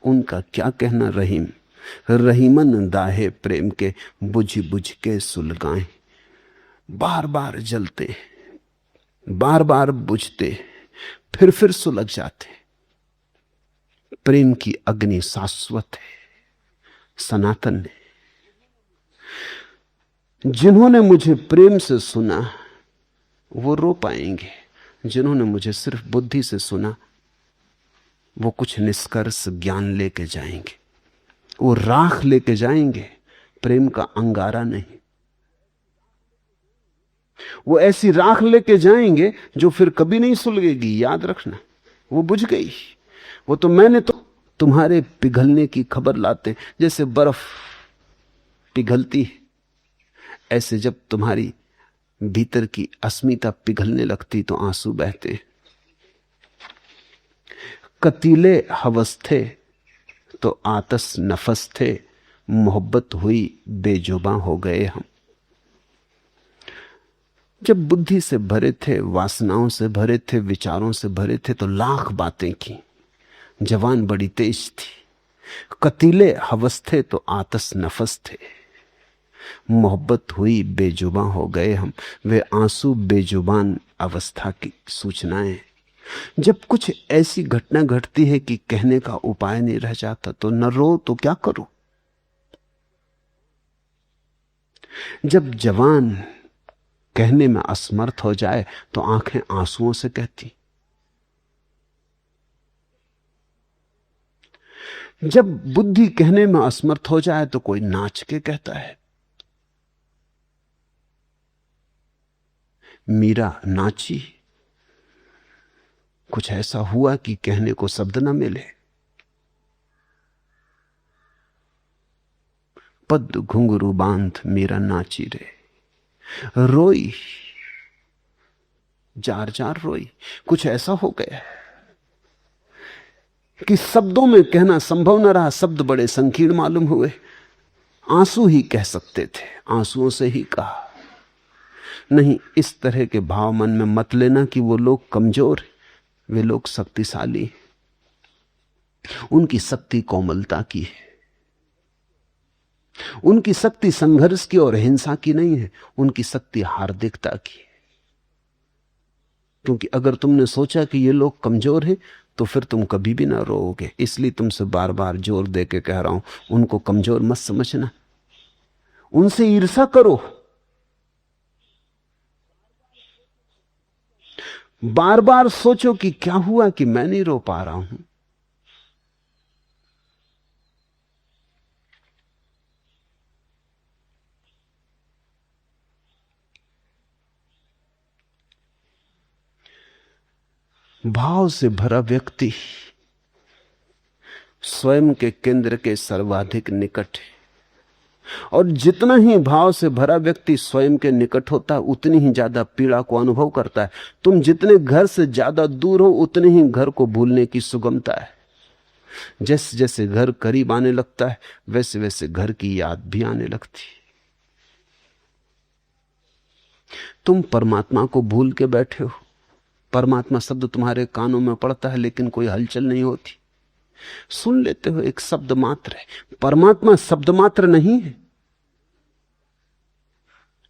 उनका क्या कहना। रहीम, रहीमन दाहे प्रेम के बुझ बुझ के सुलगाएं। बार बार जलते, बार बार बुझते, फिर सुलग जाते। प्रेम की अग्नि शाश्वत है, सनातन है। जिन्होंने मुझे प्रेम से सुना वो रो पाएंगे, जिन्होंने मुझे सिर्फ बुद्धि से सुना वो कुछ निष्कर्ष ज्ञान लेके जाएंगे, वो राख लेके जाएंगे, प्रेम का अंगारा नहीं। वो ऐसी राख लेके जाएंगे जो फिर कभी नहीं सुलगेगी, याद रखना। वो बुझ गई, वो तो मैंने तो तुम्हारे पिघलने की खबर लाते। जैसे बर्फ पिघलती है, ऐसे जब तुम्हारी भीतर की अस्मिता पिघलने लगती तो आंसू बहते। कतीले हवस थे तो आतस नफस थे, मोहब्बत हुई बेजुबां हो गए हम। जब बुद्धि से भरे थे, वासनाओं से भरे थे, विचारों से भरे थे तो लाख बातें की। जवान बड़ी तेज थी। कतीले हवस थे तो आतस नफस थे, मोहब्बत हुई बेजुबां हो गए हम। वे आंसू बेजुबान अवस्था की सूचनाएं। जब कुछ ऐसी घटना घटती है कि कहने का उपाय नहीं रह जाता तो न रो तो क्या करो। जब जवान कहने में असमर्थ हो जाए तो आंखें आंसुओं से कहती। जब बुद्धि कहने में असमर्थ हो जाए तो कोई नाच के कहता है। मीरा नाची, कुछ ऐसा हुआ कि कहने को शब्द न मिले। पद घुंघरू बांध मीरा नाची रे, रोई, जार जार रोई। कुछ ऐसा हो गया कि शब्दों में कहना संभव न रहा। शब्द बड़े संकीर्ण मालूम हुए। आंसू ही कह सकते थे, आंसुओं से ही कहा। नहीं, इस तरह के भाव मन में मत लेना कि वो लोग कमजोर हैं। वे लोग शक्तिशाली, उनकी शक्ति कोमलता की है। उनकी शक्ति संघर्ष की और हिंसा की नहीं है, उनकी शक्ति हार्दिकता की है। क्योंकि अगर तुमने सोचा कि ये लोग कमजोर हैं तो फिर तुम कभी भी ना रोओगे। इसलिए तुमसे बार बार जोर दे के कह रहा हूं, उनको कमजोर मत समझना, उनसे ईर्ष्या करो। बार बार सोचो कि क्या हुआ कि मैं नहीं रो पा रहा हूं। भाव से भरा व्यक्ति स्वयं के केंद्र के सर्वाधिक निकट है, और जितना ही भाव से भरा व्यक्ति स्वयं के निकट होता है उतनी ही ज्यादा पीड़ा को अनुभव करता है। तुम जितने घर से ज्यादा दूर हो उतने ही घर को भूलने की सुगमता है। जैसे जैसे घर करीब आने लगता है वैसे वैसे घर की याद भी आने लगती। तुम परमात्मा को भूल के बैठे हो। परमात्मा शब्द तुम्हारे कानों में पड़ता है लेकिन कोई हलचल नहीं होती। सुन लेते हो, एक शब्द मात्र है। परमात्मा शब्द मात्र नहीं है,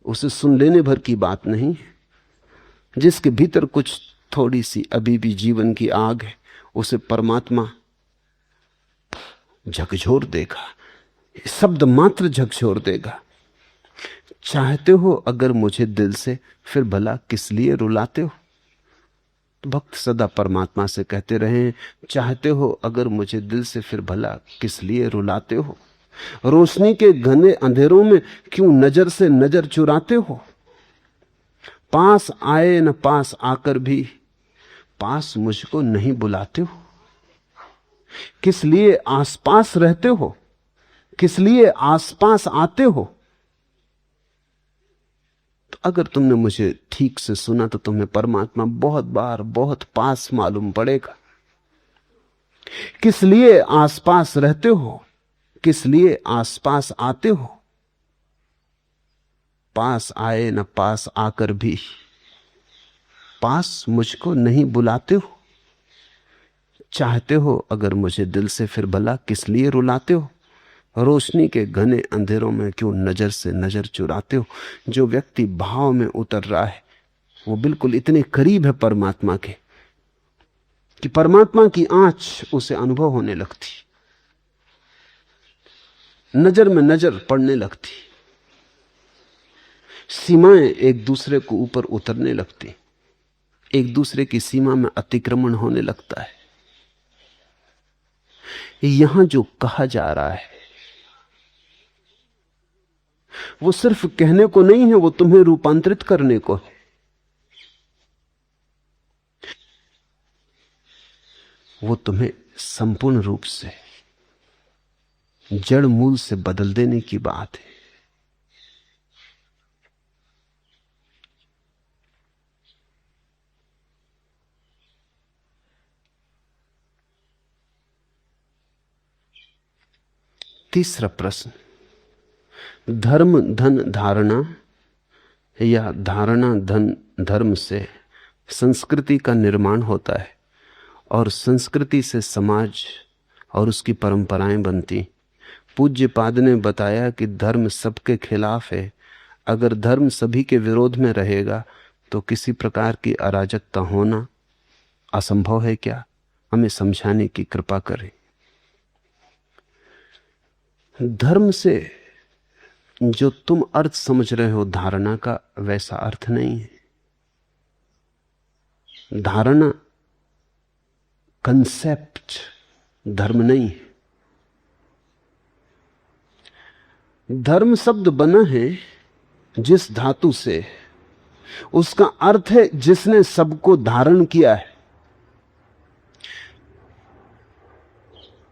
उसे सुन लेने भर की बात नहीं है। जिसके भीतर कुछ थोड़ी सी अभी भी जीवन की आग है उसे परमात्मा झकझोर देगा, शब्द मात्र झकझोर देगा। चाहते हो अगर मुझे दिल से, फिर भला किस लिए रुलाते हो। भक्त सदा परमात्मा से कहते रहे, चाहते हो अगर मुझे दिल से, फिर भला किस लिए रुलाते हो। रोशनी के घने अंधेरों में क्यों नजर से नजर चुराते हो। पास आए न पास आकर भी पास मुझको नहीं बुलाते हो। किस लिए आसपास रहते हो, किस लिए आसपास आते हो। तो अगर तुमने मुझे ठीक से सुना तो तुम्हें परमात्मा बहुत बार बहुत पास मालूम पड़ेगा। किस लिए आसपास रहते हो, किस लिए आसपास आते हो। पास आए न पास आकर भी पास मुझको नहीं बुलाते हो। चाहते हो अगर मुझे दिल से, फिर भला किस लिए रुलाते हो। रोशनी के घने अंधेरों में क्यों नजर से नजर चुराते हो। जो व्यक्ति भाव में उतर रहा है वो बिल्कुल इतने करीब है परमात्मा के कि परमात्मा की आंच उसे अनुभव होने लगती, नजर में नजर पड़ने लगती, सीमाएं एक दूसरे को ऊपर उतरने लगती, एक दूसरे की सीमा में अतिक्रमण होने लगता है। यहां जो कहा जा रहा है वो सिर्फ कहने को नहीं है, वो तुम्हें रूपांतरित करने को है। वो तुम्हें संपूर्ण रूप से जड़ मूल से बदल देने की बात है। तीसरा प्रश्न, धर्म धन धारणा या धारणा धन धर्म से संस्कृति का निर्माण होता है और संस्कृति से समाज और उसकी परंपराएं बनती। पूज्यपाद ने बताया कि धर्म सबके खिलाफ है। अगर धर्म सभी के विरोध में रहेगा तो किसी प्रकार की अराजकता होना असंभव है क्या। हमें समझाने की कृपा करें। धर्म से जो तुम अर्थ समझ रहे हो धारणा का, वैसा अर्थ नहीं है। धारणा कंसेप्ट, धर्म नहीं है। धर्म शब्द बना है जिस धातु से, उसका अर्थ है जिसने सबको धारण किया है,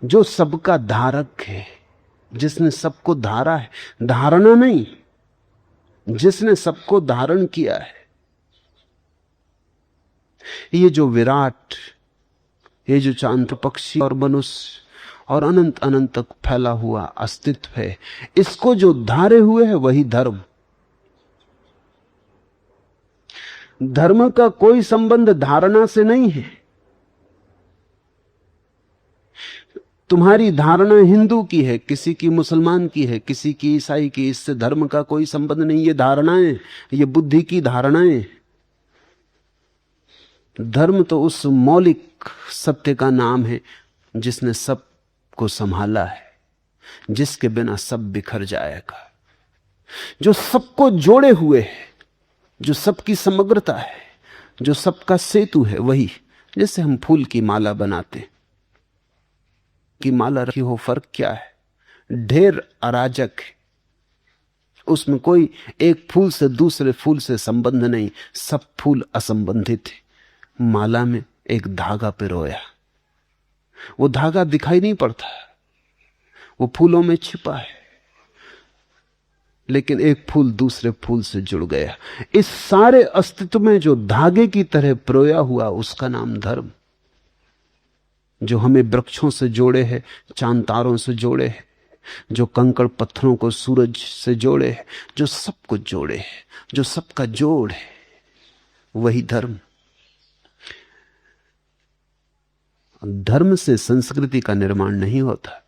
जो सबका धारक है, जिसने सबको धारा है। धारणा नहीं, जिसने सबको धारण किया है। ये जो विराट, ये जो चांद पक्षी और मनुष्य और अनंत अनंत तक फैला हुआ अस्तित्व है, इसको जो धारे हुए है वही धर्म। धर्म का कोई संबंध धारणा से नहीं है। तुम्हारी धारणा हिंदू की है, किसी की मुसलमान की है, किसी की ईसाई की, इससे धर्म का कोई संबंध नहीं। ये धारणाएं, ये बुद्धि की धारणाएं। धर्म तो उस मौलिक सत्य का नाम है जिसने सब को संभाला है, जिसके बिना सब बिखर जाएगा, जो सबको जोड़े हुए है, जो सबकी समग्रता है, जो सबका सेतु है। वही, जैसे हम फूल की माला बनाते, की माला रखी हो, फर्क क्या है? ढेर अराजक है, उसमें कोई एक फूल से दूसरे फूल से संबंध नहीं, सब फूल असंबंधित है। माला में एक धागा पिरोया, वो धागा दिखाई नहीं पड़ता, वो फूलों में छिपा है, लेकिन एक फूल दूसरे फूल से जुड़ गया। इस सारे अस्तित्व में जो धागे की तरह पिरोया हुआ, उसका नाम धर्म। जो हमें वृक्षों से जोड़े है, चांद तारों से जोड़े है, जो कंकड़ पत्थरों को सूरज से जोड़े है, जो सबको जोड़े है, जो सबका जोड़ है, वही धर्म। धर्म से संस्कृति का निर्माण नहीं होता,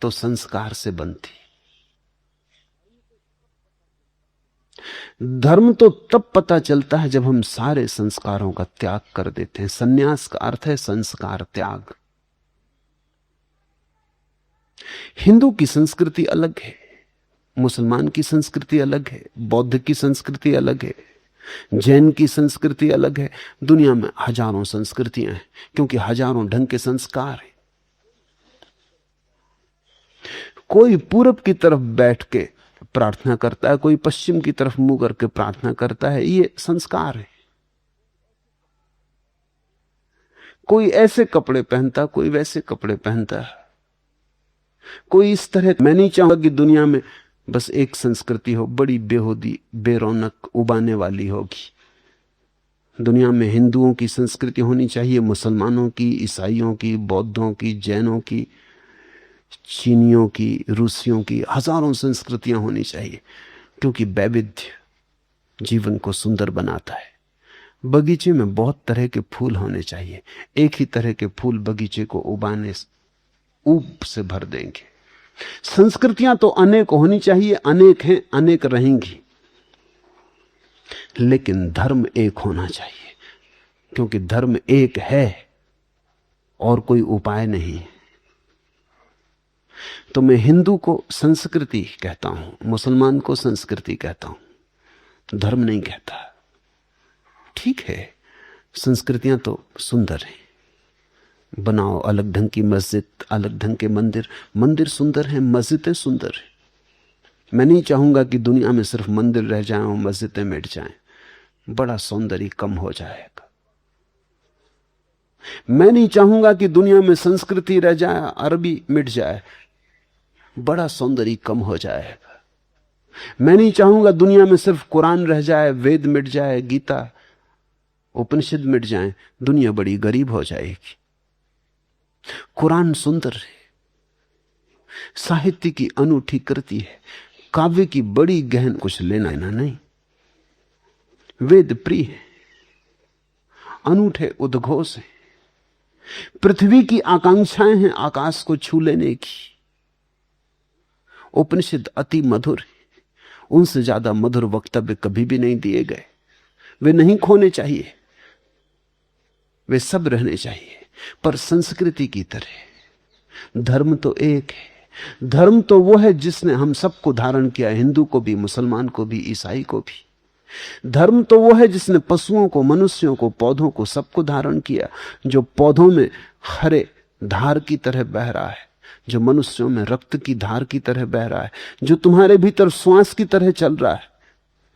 तो संस्कार से बनती। धर्म तो तब पता चलता है जब हम सारे संस्कारों का त्याग कर देते हैं। सन्यास का अर्थ है संस्कार त्याग। हिंदू की संस्कृति अलग है, मुसलमान की संस्कृति अलग है, बौद्ध की संस्कृति अलग है, जैन की संस्कृति अलग है। दुनिया में हजारों संस्कृतियां हैं, क्योंकि हजारों ढंग के संस्कार हैं। कोई पूरब की तरफ बैठ के प्रार्थना करता है, कोई पश्चिम की तरफ मुंह करके प्रार्थना करता है, ये संस्कार है। कोई ऐसे कपड़े पहनता, कोई वैसे कपड़े पहनता, कोई इस तरह। मैं नहीं चाहूंगा कि दुनिया में बस एक संस्कृति हो, बड़ी बेहूदी, बेरौनक, उबाने वाली होगी। दुनिया में हिंदुओं की संस्कृति होनी चाहिए, मुसलमानों की, ईसाइयों की, बौद्धों की, जैनों की, चीनियों की, रूसियों की, हजारों संस्कृतियां होनी चाहिए, क्योंकि वैविध्य जीवन को सुंदर बनाता है। बगीचे में बहुत तरह के फूल होने चाहिए। एक ही तरह के फूल बगीचे को उबाने ऊप से भर देंगे। संस्कृतियां तो अनेक होनी चाहिए, अनेक हैं, अनेक रहेंगी, लेकिन धर्म एक होना चाहिए, क्योंकि धर्म एक है और कोई उपाय नहीं है। तो मैं हिंदू को संस्कृति कहता हूं, मुसलमान को संस्कृति कहता हूं, धर्म नहीं कहता। ठीक है, संस्कृतियां तो सुंदर हैं, बनाओ अलग ढंग की मस्जिद, अलग ढंग के मंदिर। मंदिर सुंदर हैं, मस्जिदें सुंदर हैं। मैं नहीं चाहूंगा कि दुनिया में सिर्फ मंदिर रह जाएं और मस्जिदें मिट जाएं, बड़ा सौंदर्य कम हो जाएगा। मैं नहीं चाहूंगा कि दुनिया में संस्कृति रह जाए, अरबी मिट जाए, बड़ा सौंदर्य कम हो जाएगा। मैं नहीं चाहूंगा दुनिया में सिर्फ कुरान रह जाए, वेद मिट जाए, गीता उपनिषद मिट जाए, दुनिया बड़ी गरीब हो जाएगी। कुरान सुंदर है, साहित्य की अनूठी कृति है, काव्य की बड़ी गहन, कुछ लेना ना नहीं। वेद प्रिय है, अनूठे उद्घोष है, पृथ्वी की आकांक्षाएं हैं आकाश को छू लेने की। उपनिषद अति मधुर है, उनसे ज्यादा मधुर वक्तव्य कभी भी नहीं दिए गए। वे नहीं खोने चाहिए, वे सब रहने चाहिए, पर संस्कृति की तरह। धर्म तो एक है, धर्म तो वो है जिसने हम सबको धारण किया, हिंदू को भी, मुसलमान को भी, ईसाई को भी। धर्म तो वो है जिसने पशुओं को, मनुष्यों को, पौधों को, सबको धारण किया। जो पौधों में हरे धार की तरह बह रहा है, जो मनुष्यों में रक्त की धार की तरह बह रहा है, जो तुम्हारे भीतर श्वास की तरह चल रहा है,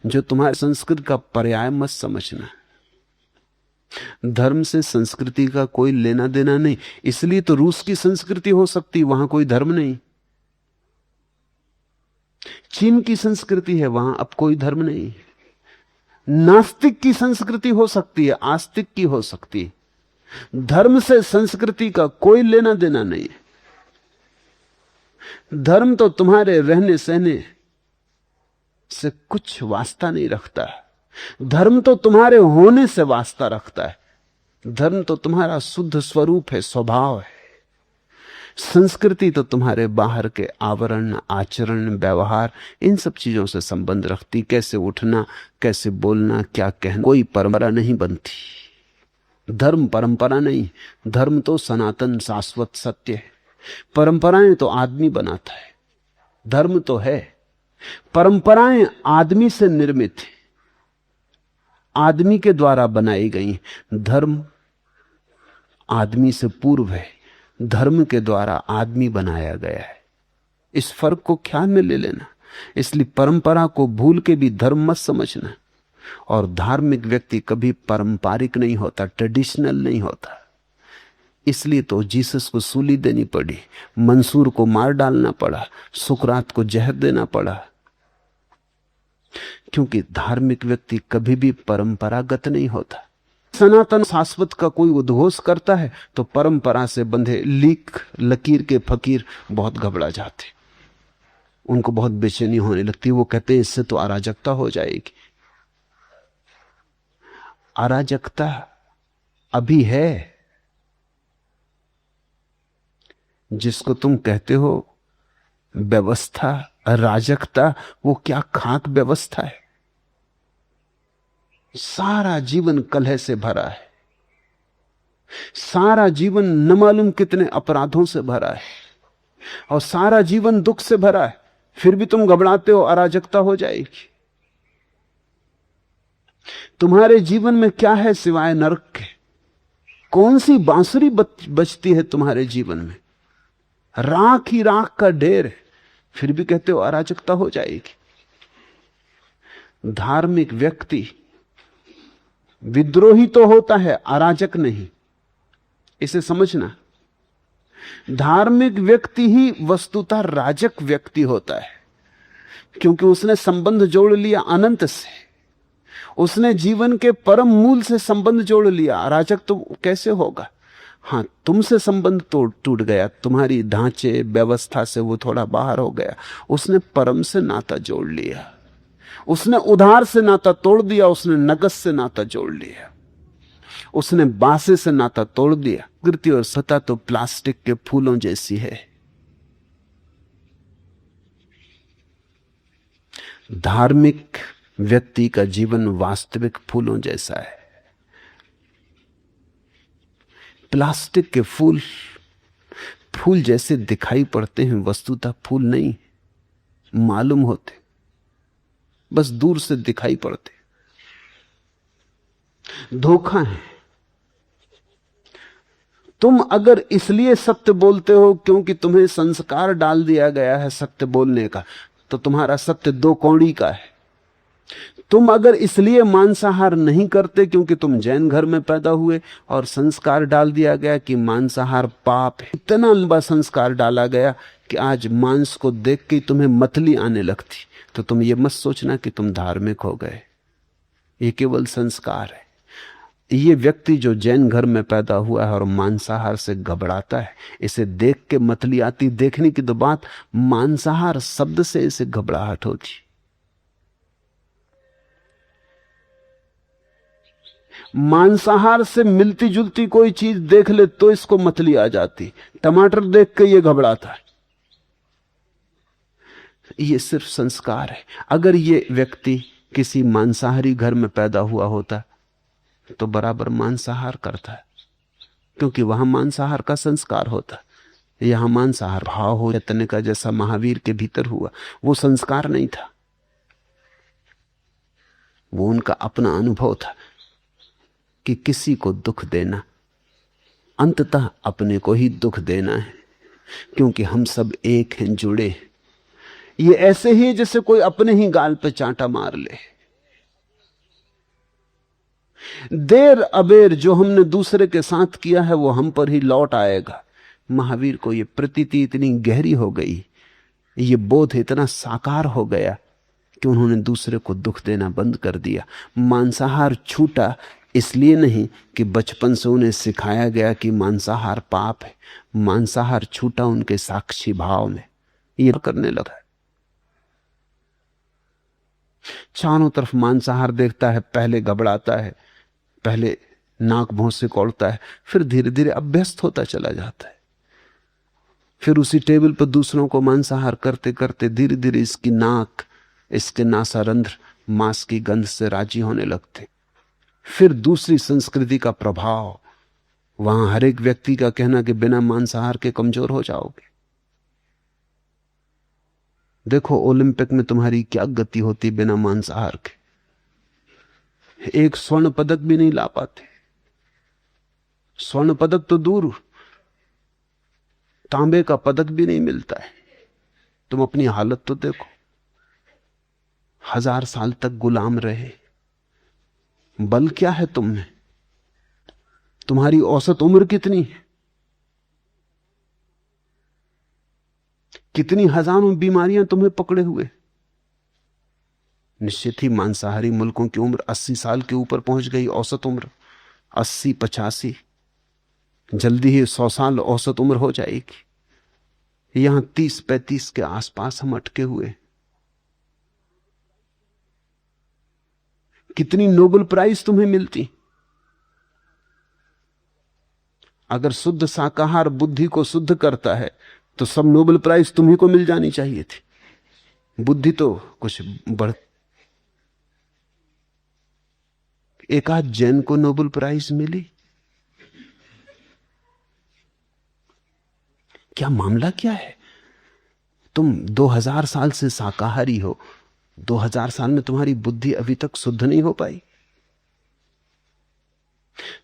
जो तुम्हारे संस्कृति का पर्याय मत समझना। धर्म से संस्कृति का कोई लेना देना नहीं। इसलिए तो रूस की संस्कृति हो सकती, वहां कोई धर्म नहीं। चीन की संस्कृति है, वहां अब कोई धर्म नहीं। नास्तिक की संस्कृति हो सकती है, आस्तिक की हो सकती है। धर्म से संस्कृति का कोई लेना देना नहीं है। धर्म तो तुम्हारे रहने सहने से कुछ वास्ता नहीं रखता। धर्म तो तुम्हारे होने से वास्ता रखता है। धर्म तो तुम्हारा शुद्ध स्वरूप है, स्वभाव है। संस्कृति तो तुम्हारे बाहर के आवरण, आचरण, व्यवहार, इन सब चीजों से संबंध रखती। कैसे उठना, कैसे बोलना, क्या कहना, कोई परंपरा नहीं बनती। धर्म परंपरा नहीं, धर्म तो सनातन शाश्वत सत्य है। परंपराएं तो आदमी बनाता है, धर्म तो है। परंपराएं आदमी से निर्मित है, आदमी के द्वारा बनाई गई। धर्म आदमी से पूर्व है, धर्म के द्वारा आदमी बनाया गया है। इस फर्क को ख्याल में ले लेना। इसलिए परंपरा को भूल के भी धर्म मत समझना। और धार्मिक व्यक्ति कभी पारंपरिक नहीं होता, ट्रेडिशनल नहीं होता। इसलिए तो जीसस को सूली देनी पड़ी, मंसूर को मार डालना पड़ा, सुकरात को जहर देना पड़ा, क्योंकि धार्मिक व्यक्ति कभी भी परंपरागत नहीं होता। सनातन शाश्वत का कोई उद्घोष करता है तो परंपरा से बंधे लीक लकीर के फकीर बहुत घबरा जाते, उनको बहुत बेचैनी होने लगती। वो कहते हैं इससे तो अराजकता हो जाएगी। अराजकता अभी है। जिसको तुम कहते हो व्यवस्था, अराजकता, वो क्या खाक व्यवस्था है। सारा जीवन कलह से भरा है, सारा जीवन न मालूम कितने अपराधों से भरा है, और सारा जीवन दुख से भरा है। फिर भी तुम घबराते हो अराजकता हो जाएगी। तुम्हारे जीवन में क्या है सिवाय नरक के? कौन सी बांसुरी बजती है तुम्हारे जीवन में? राख ही राख का ढेर है, फिर भी कहते हो अराजकता हो जाएगी। धार्मिक व्यक्ति विद्रोही तो होता है, अराजक नहीं। इसे समझना। धार्मिक व्यक्ति ही वस्तुतः राजक व्यक्ति होता है, क्योंकि उसने संबंध जोड़ लिया अनंत से, उसने जीवन के परम मूल से संबंध जोड़ लिया। अराजक तो कैसे होगा? हाँ, तुमसे संबंध तो टूट गया, तुम्हारी ढांचे व्यवस्था से वो थोड़ा बाहर हो गया। उसने परम से नाता जोड़ लिया, उसने उधार से नाता तोड़ दिया, उसने नगद से नाता जोड़ लिया, उसने बासे से नाता तोड़ दिया। कृति और सत्ता तो प्लास्टिक के फूलों जैसी है। धार्मिक व्यक्ति का जीवन वास्तविक फूलों जैसा है। प्लास्टिक के फूल फूल जैसे दिखाई पड़ते हैं, वस्तुतः फूल नहीं मालूम होते, बस दूर से दिखाई पड़ते। धोखा है। तुम अगर इसलिए सत्य बोलते हो क्योंकि तुम्हें संस्कार डाल दिया गया है सत्य बोलने का, तो तुम्हारा सत्य दो कौड़ी का है। तुम अगर इसलिए मांसाहार नहीं करते क्योंकि तुम जैन घर में पैदा हुए और संस्कार डाल दिया गया कि मांसाहार पाप है, इतना लंबा संस्कार डाला गया कि आज मांस को देख के तुम्हें मतली आने लगती, तो तुम ये मत सोचना कि तुम धार्मिक हो गए। ये केवल संस्कार है। ये व्यक्ति जो जैन घर में पैदा हुआ है और मांसाहार से घबराता है, इसे देख के मतली आती, देखने की तो बात, मांसाहार शब्द से इसे घबराहट होती। मांसाहार से मिलती जुलती कोई चीज देख ले तो इसको मतली आ जाती। टमाटर देख के ये घबराता है। ये सिर्फ संस्कार है। अगर ये व्यक्ति किसी मांसाहारी घर में पैदा हुआ होता तो बराबर मांसाहार करता है, क्योंकि वहां मांसाहार का संस्कार होता। यहां मांसाहार भाव हो चैतन्य का जैसा महावीर के भीतर हुआ। वो संस्कार नहीं था, वो उनका अपना अनुभव था कि किसी को दुख देना अंततः अपने को ही दुख देना है, क्योंकि हम सब एक हैं, जुड़े हैं। ये ऐसे ही जैसे कोई अपने ही गाल पे चांटा मार ले। देर अबेर जो हमने दूसरे के साथ किया है वो हम पर ही लौट आएगा। महावीर को ये प्रतीति इतनी गहरी हो गई, ये बोध इतना साकार हो गया कि उन्होंने दूसरे को दुख देना बंद कर दिया। मांसाहार छूटा इसलिए नहीं कि बचपन से उन्हें सिखाया गया कि मांसाहार पाप है। मांसाहार छूटा उनके साक्षी भाव में, ये करने लगा। चारों तरफ मांसाहार देखता है, पहले घबराता है, पहले नाक भौं से कौड़ता है, फिर धीरे धीरे अभ्यस्त होता चला जाता है। फिर उसी टेबल पर दूसरों को मांसाहार करते करते धीरे धीरे इसकी नाक, इसके नासारंध्र मांस की गंध से राजी होने लगते। फिर दूसरी संस्कृति का प्रभाव, वहां हर एक व्यक्ति का कहना कि बिना मांसाहार के कमजोर हो जाओगे। देखो ओलंपिक में तुम्हारी क्या गति होती बिना मांसाहार के, एक स्वर्ण पदक भी नहीं ला पाते। स्वर्ण पदक तो दूर, तांबे का पदक भी नहीं मिलता है। तुम अपनी हालत तो देखो, 1000 साल तक गुलाम रहे। बल क्या है तुम में? तुम्हारी औसत उम्र कितनी है? कितनी हजारों बीमारियां तुम्हें पकड़े हुए। निश्चित ही मांसाहारी मुल्कों की उम्र 80 साल के ऊपर पहुंच गई। औसत उम्र 80-85, जल्दी ही 100 साल औसत उम्र हो जाएगी। यहां 30-35 के आसपास हम अटके हुए। कितनी नोबेल प्राइज तुम्हें मिलती। अगर शुद्ध शाकाहार बुद्धि को शुद्ध करता है तो सब नोबेल प्राइज तुम्ही को मिल जानी चाहिए थी। बुद्धि तो कुछ बढ़, एक आध जैन को नोबेल प्राइज मिली। क्या मामला क्या है? तुम 2000 साल से शाकाहारी हो, 2000 साल में तुम्हारी बुद्धि अभी तक शुद्ध नहीं हो पाई।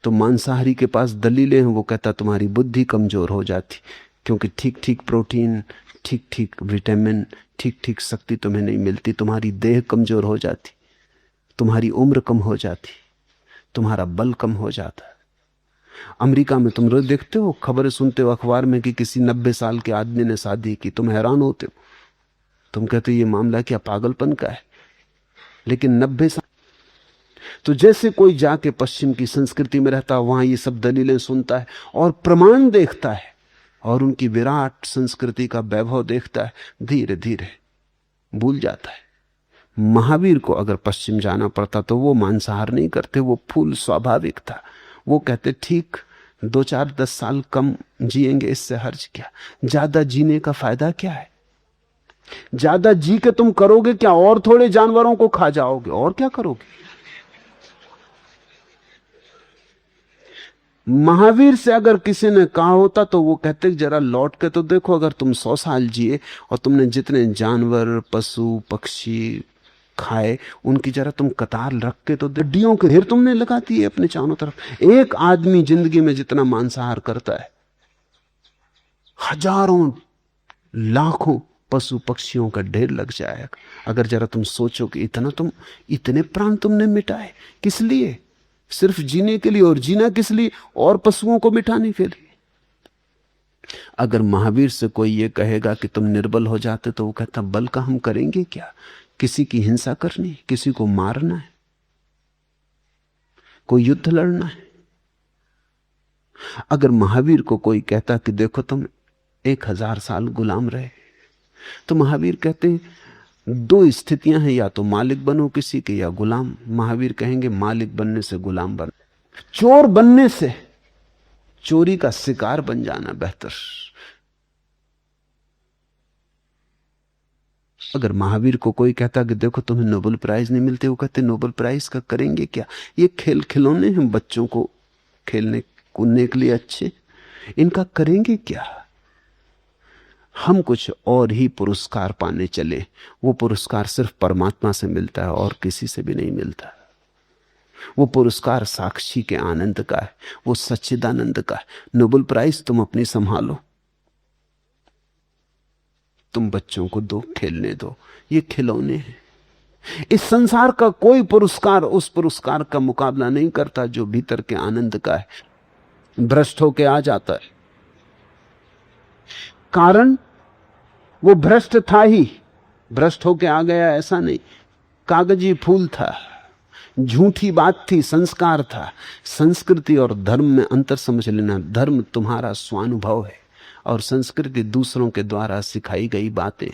तो मांसाहारी के पास दलीलें हैं, वो कहता तुम्हारी बुद्धि कमजोर हो जाती, क्योंकि ठीक ठीक प्रोटीन, ठीक ठीक विटामिन, ठीक ठीक शक्ति तुम्हें नहीं मिलती। तुम्हारी देह कमजोर हो जाती, तुम्हारी उम्र कम हो जाती, तुम्हारा बल कम हो जाता। अमेरिका में तुम रोज देखते हो, खबरें सुनते हो अखबार में कि किसी 90 साल के आदमी ने शादी की। तुम हैरान होते हो, तुम कहते हो ये मामला क्या पागलपन का है। लेकिन 90 साल, तो जैसे कोई जाके पश्चिम की संस्कृति में रहता, वहां ये सब दलीलें सुनता है और प्रमाण देखता है और उनकी विराट संस्कृति का वैभव देखता है, धीरे धीरे भूल जाता है। महावीर को अगर पश्चिम जाना पड़ता तो वो मांसाहार नहीं करते, वो फूल स्वाभाविक था। वो कहते ठीक 2-4-10 साल कम जिएंगे, इससे हर्ज क्या, ज्यादा जीने का फायदा क्या है। ज्यादा जी के तुम करोगे क्या? और थोड़े जानवरों को खा जाओगे, और क्या करोगे। महावीर से अगर किसी ने कहा होता तो वो कहते जरा लौट के तो देखो, अगर तुम 100 साल जिए और तुमने जितने जानवर, पशु, पक्षी खाए उनकी जरा तुम कतार रख के तो, हड्डियों के ढेर तुमने लगाती है अपने चारों तरफ। एक आदमी जिंदगी में जितना मांसाहार करता है, हजारों लाखों पशु पक्षियों का ढेर लग जाएगा। अगर जरा तुम सोचो कि इतने प्राण तुमने मिटाए, किस लिए? सिर्फ जीने के लिए। और जीना किस लिए? और पशुओं को मिटाने के लिए। अगर महावीर से कोई ये कहेगा कि तुम निर्बल हो जाते, तो वो कहता बल का हम करेंगे क्या? किसी की हिंसा करनी, किसी को मारना है, कोई युद्ध लड़ना है। अगर महावीर को कोई कहता कि देखो तुम 1000 साल गुलाम रहे, तो महावीर कहते हैं 2 स्थितियां हैं, या तो मालिक बनो किसी के, या गुलाम। महावीर कहेंगे मालिक बनने से गुलाम बन, चोर बनने से चोरी का शिकार बन जाना बेहतर। अगर महावीर को कोई कहता कि देखो तुम्हें नोबेल प्राइज नहीं मिलते, वो कहते नोबेल प्राइज का करेंगे क्या, ये खेल खिलौने हैं बच्चों को खेलने कूदने के लिए अच्छे, इनका करेंगे क्या। हम कुछ और ही पुरस्कार पाने चले। वो पुरस्कार सिर्फ परमात्मा से मिलता है और किसी से भी नहीं मिलता। वो पुरस्कार साक्षी के आनंद का है, वो सच्चिदानंद का है। नोबेल प्राइज तुम अपनी संभालो, तुम बच्चों को दो, खेलने दो, ये खिलौने हैं। इस संसार का कोई पुरस्कार उस पुरस्कार का मुकाबला नहीं करता जो भीतर के आनंद का है। भ्रष्ट होके आ जाता है, कारण वो भ्रष्ट था ही, भ्रष्ट होके आ गया ऐसा नहीं। कागजी फूल था, झूठी बात थी, संस्कार था। संस्कृति और धर्म में अंतर समझ लेना। धर्म तुम्हारा स्वानुभव है और संस्कृति दूसरों के द्वारा सिखाई गई बातें।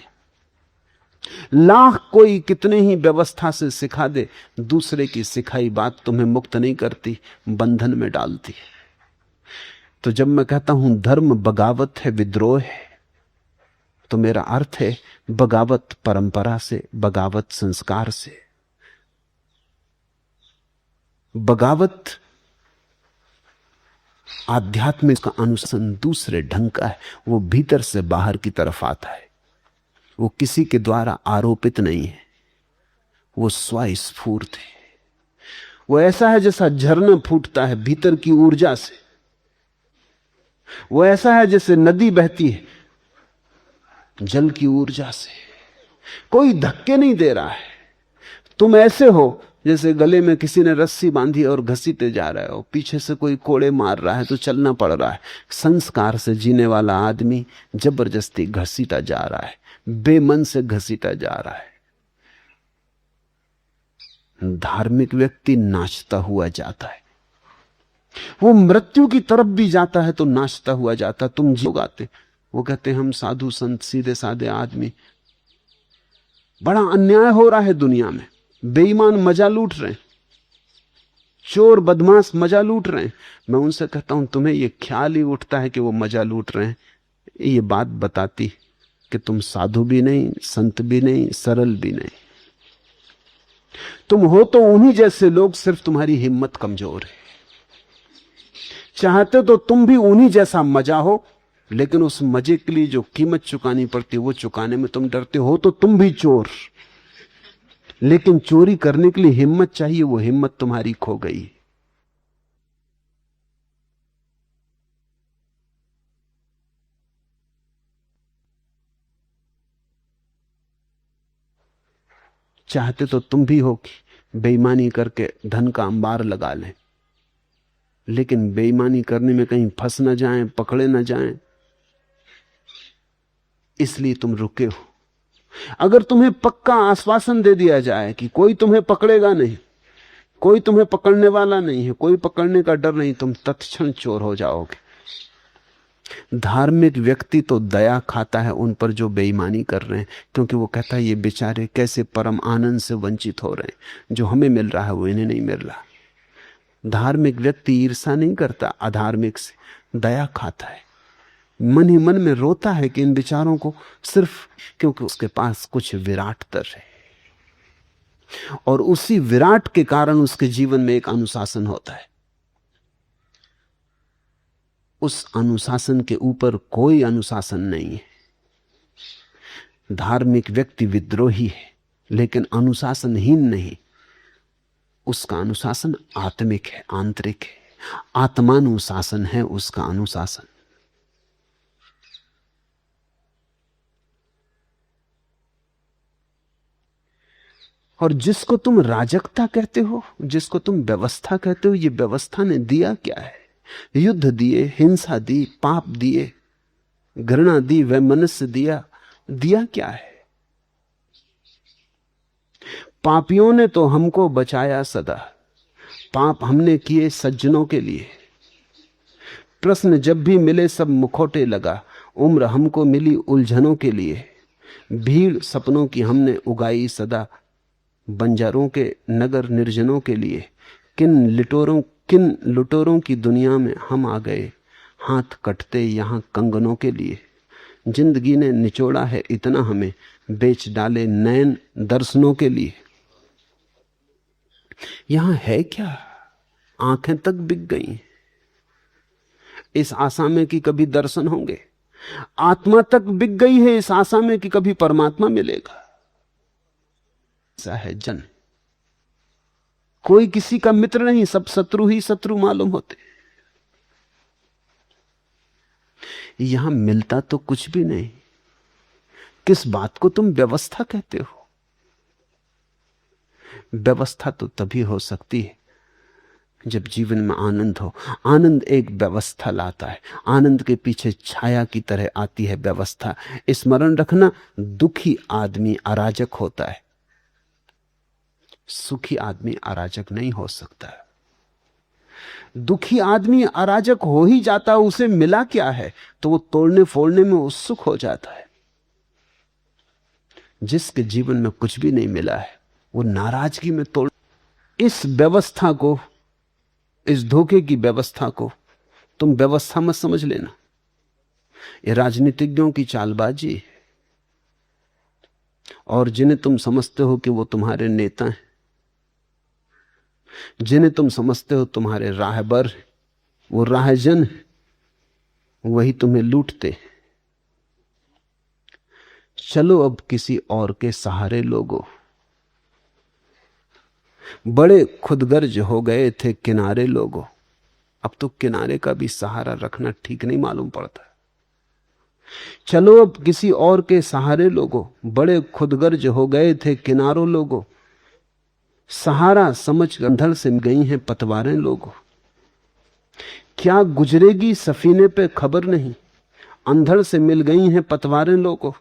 लाख कोई कितने ही व्यवस्था से सिखा दे, दूसरे की सिखाई बात तुम्हें मुक्त नहीं करती, बंधन में डालती। तो जब मैं कहता हूं धर्म बगावत है, विद्रोह है, तो मेरा अर्थ है बगावत परंपरा से, बगावत संस्कार से। बगावत आध्यात्मिक का अनुशासन दूसरे ढंग का है। वो भीतर से बाहर की तरफ आता है, वो किसी के द्वारा आरोपित नहीं है, वो स्वस्फूर्त है। वो ऐसा है जैसा झरना फूटता है भीतर की ऊर्जा से। वो ऐसा है जैसे नदी बहती है जल की ऊर्जा से। कोई धक्के नहीं दे रहा है। तुम ऐसे हो जैसे गले में किसी ने रस्सी बांधी और घसीटे जा रहे हो, पीछे से कोई कोड़े मार रहा है तो चलना पड़ रहा है। संस्कार से जीने वाला आदमी जबरदस्ती घसीटा जा रहा है, बेमन से घसीटा जा रहा है। धार्मिक व्यक्ति नाचता हुआ जाता है, वो मृत्यु की तरफ भी जाता है तो नाचता हुआ जाता। तुम जो गाते, वो कहते हम साधु संत सीधे साधे आदमी, बड़ा अन्याय हो रहा है दुनिया में। बेईमान मजा लूट रहे हैं, चोर बदमाश मजा लूट रहे हैं। मैं उनसे कहता हूं तुम्हें यह ख्याल ही उठता है कि वो मजा लूट रहे हैं, ये बात बताती कि तुम साधु भी नहीं, संत भी नहीं, सरल भी नहीं। तुम हो तो उन्हीं जैसे लोग, सिर्फ तुम्हारी हिम्मत कमजोर है। चाहते तो तुम भी उन्हीं जैसा मजा हो, लेकिन उस मजे के लिए जो कीमत चुकानी पड़ती है वो चुकाने में तुम डरते हो। तो तुम भी चोर, लेकिन चोरी करने के लिए हिम्मत चाहिए, वो हिम्मत तुम्हारी खो गई। चाहते तो तुम भी हो कि बेईमानी करके धन का अंबार लगा लें, लेकिन बेईमानी करने में कहीं फंस ना जाएं, पकड़े ना जाएं, इसलिए तुम रुके हो। अगर तुम्हें पक्का आश्वासन दे दिया जाए कि कोई तुम्हें पकड़ेगा नहीं, कोई तुम्हें पकड़ने वाला नहीं है, कोई पकड़ने का डर नहीं, तुम तत्क्षण चोर हो जाओगे। धार्मिक व्यक्ति तो दया खाता है उन पर जो बेईमानी कर रहे हैं, क्योंकि वो कहता है ये बेचारे कैसे परम आनंद से वंचित हो रहे हैं, जो हमें मिल रहा है वो इन्हें नहीं मिल रहा। धार्मिक व्यक्ति ईर्ष्या नहीं करता अधार्मिक से, दया खाता है। मन ही मन में रोता है कि इन विचारों को, सिर्फ क्योंकि उसके पास कुछ विराटतर है, और उसी विराट के कारण उसके जीवन में एक अनुशासन होता है। उस अनुशासन के ऊपर कोई अनुशासन नहीं है। धार्मिक व्यक्ति विद्रोही है, लेकिन अनुशासनहीन नहीं। उसका अनुशासन आत्मिक है, आंतरिक है, आत्मानुशासन है उसका अनुशासन। और जिसको तुम राजकता कहते हो, जिसको तुम व्यवस्था कहते हो, ये व्यवस्था ने दिया क्या है? युद्ध दिए, हिंसा दी, पाप दिए, घृणा दी, वैमनस्य दिया। दिया क्या है? पापियों ने तो हमको बचाया सदा, पाप हमने किए सज्जनों के लिए। प्रश्न जब भी मिले सब मुखौटे लगा, उम्र हमको मिली उलझनों के लिए। भीड़ सपनों की हमने उगाई सदा, बंजारों के नगर निर्जनों के लिए। किन लुटोरों की दुनिया में हम आ गए, हाथ कटते यहाँ कंगनों के लिए। जिंदगी ने निचोड़ा है इतना हमें, बेच डाले नैन दर्शनों के लिए। यहां है क्या? आंखें तक बिक गई इस आशा में कि कभी दर्शन होंगे। आत्मा तक बिक गई है इस आशा में कि कभी परमात्मा मिलेगा। ऐसा है जन, कोई किसी का मित्र नहीं, सब शत्रु ही शत्रु मालूम होते। यहां मिलता तो कुछ भी नहीं। किस बात को तुम व्यवस्था कहते हो? व्यवस्था तो तभी हो सकती है जब जीवन में आनंद हो। आनंद एक व्यवस्था लाता है, आनंद के पीछे छाया की तरह आती है व्यवस्था। स्मरण रखना, दुखी आदमी अराजक होता है, सुखी आदमी अराजक नहीं हो सकता। दुखी आदमी अराजक हो ही जाता, उसे मिला क्या है तो वो तोड़ने फोड़ने में उत्सुक हो जाता है। जिसके जीवन में कुछ भी नहीं मिला है वो नाराजगी में तोड़। इस व्यवस्था को, इस धोखे की व्यवस्था को तुम व्यवस्था मत समझ लेना। ये राजनीतिज्ञों की चालबाजी है। और जिन्हें तुम समझते हो कि वो तुम्हारे नेता हैं, जिन्हें तुम समझते हो तुम्हारे राहबर, वो राहजन, वही तुम्हें लूटते। चलो अब किसी और के सहारे लोगों, बड़े खुदगर्ज हो गए थे किनारे लोगों। अब तो किनारे का भी सहारा रखना ठीक नहीं मालूम पड़ता। चलो अब किसी और के सहारे लोगों, बड़े खुदगर्ज हो गए थे किनारों लोगों। सहारा समझ अंधड़ से गई हैं पतवारें लोगों। क्या गुजरेगी सफीने पे खबर नहीं, अंधड़ से मिल गई हैं पतवारें लोगों।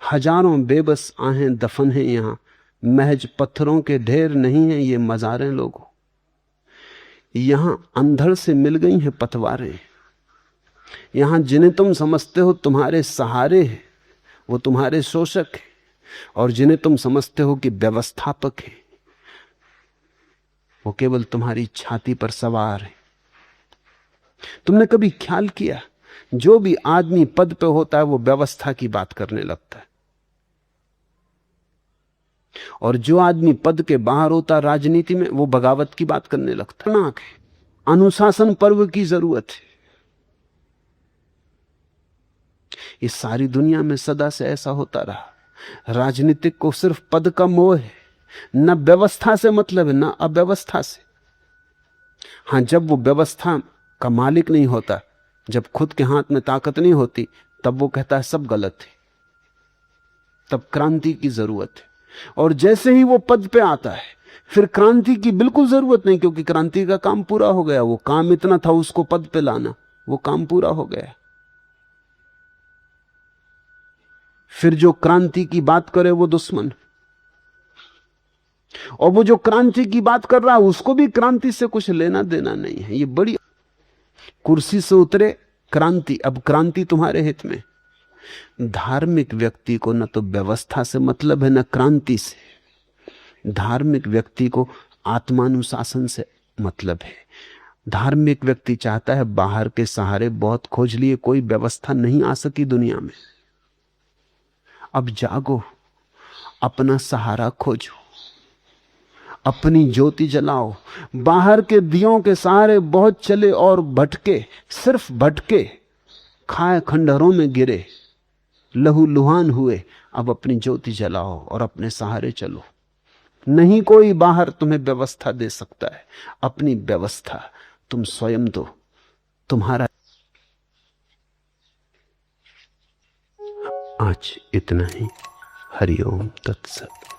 हजारों बेबस आहें दफन हैं यहां, महज पत्थरों के ढेर नहीं हैं ये मजारें लोगों। यहां अंधड़ से मिल गई हैं पतवारें। यहां जिन्हें तुम समझते हो तुम्हारे सहारे हैं वो तुम्हारे शोषक हैं, और जिन्हें तुम समझते हो कि व्यवस्थापक है वो केवल तुम्हारी छाती पर सवार है। तुमने कभी ख्याल किया, जो भी आदमी पद पे होता है वो व्यवस्था की बात करने लगता है, और जो आदमी पद के बाहर होता राजनीति में वो बगावत की बात करने लगता है। अनुशासन पर्व की जरूरत है। इस सारी दुनिया में सदा से ऐसा होता रहा। राजनीतिक को सिर्फ पद का मोह है, न व्यवस्था से मतलब है, न अव्यवस्था से। हां, जब वो व्यवस्था का मालिक नहीं होता, जब खुद के हाथ में ताकत नहीं होती, तब वो कहता है सब गलत है, तब क्रांति की जरूरत है। और जैसे ही वो पद पे आता है फिर क्रांति की बिल्कुल जरूरत नहीं, क्योंकि क्रांति का काम पूरा हो गया। वो काम इतना था उसको पद पे लाना, वो काम पूरा हो गया। फिर जो क्रांति की बात करे वो दुश्मन, और वो जो क्रांति की बात कर रहा है उसको भी क्रांति से कुछ लेना देना नहीं है। ये बड़ी कुर्सी से उतरे क्रांति, अब क्रांति तुम्हारे हित में। धार्मिक व्यक्ति को न तो व्यवस्था से मतलब है न क्रांति से। धार्मिक व्यक्ति को आत्मानुशासन से मतलब है। धार्मिक व्यक्ति चाहता है, बाहर के सहारे बहुत खोज लिए, कोई व्यवस्था नहीं आ सकी दुनिया में, अब जागो, अपना सहारा खोजो, अपनी ज्योति जलाओ। बाहर के दियों के सहारे बहुत चले और भटके, सिर्फ भटके, खाए खंडहरों में गिरे, लहू लुहान हुए। अब अपनी ज्योति जलाओ और अपने सहारे चलो। नहीं कोई बाहर तुम्हें व्यवस्था दे सकता है, अपनी व्यवस्था तुम स्वयं दो। तुम्हारा आज इतना ही। हरिओम तत्सत।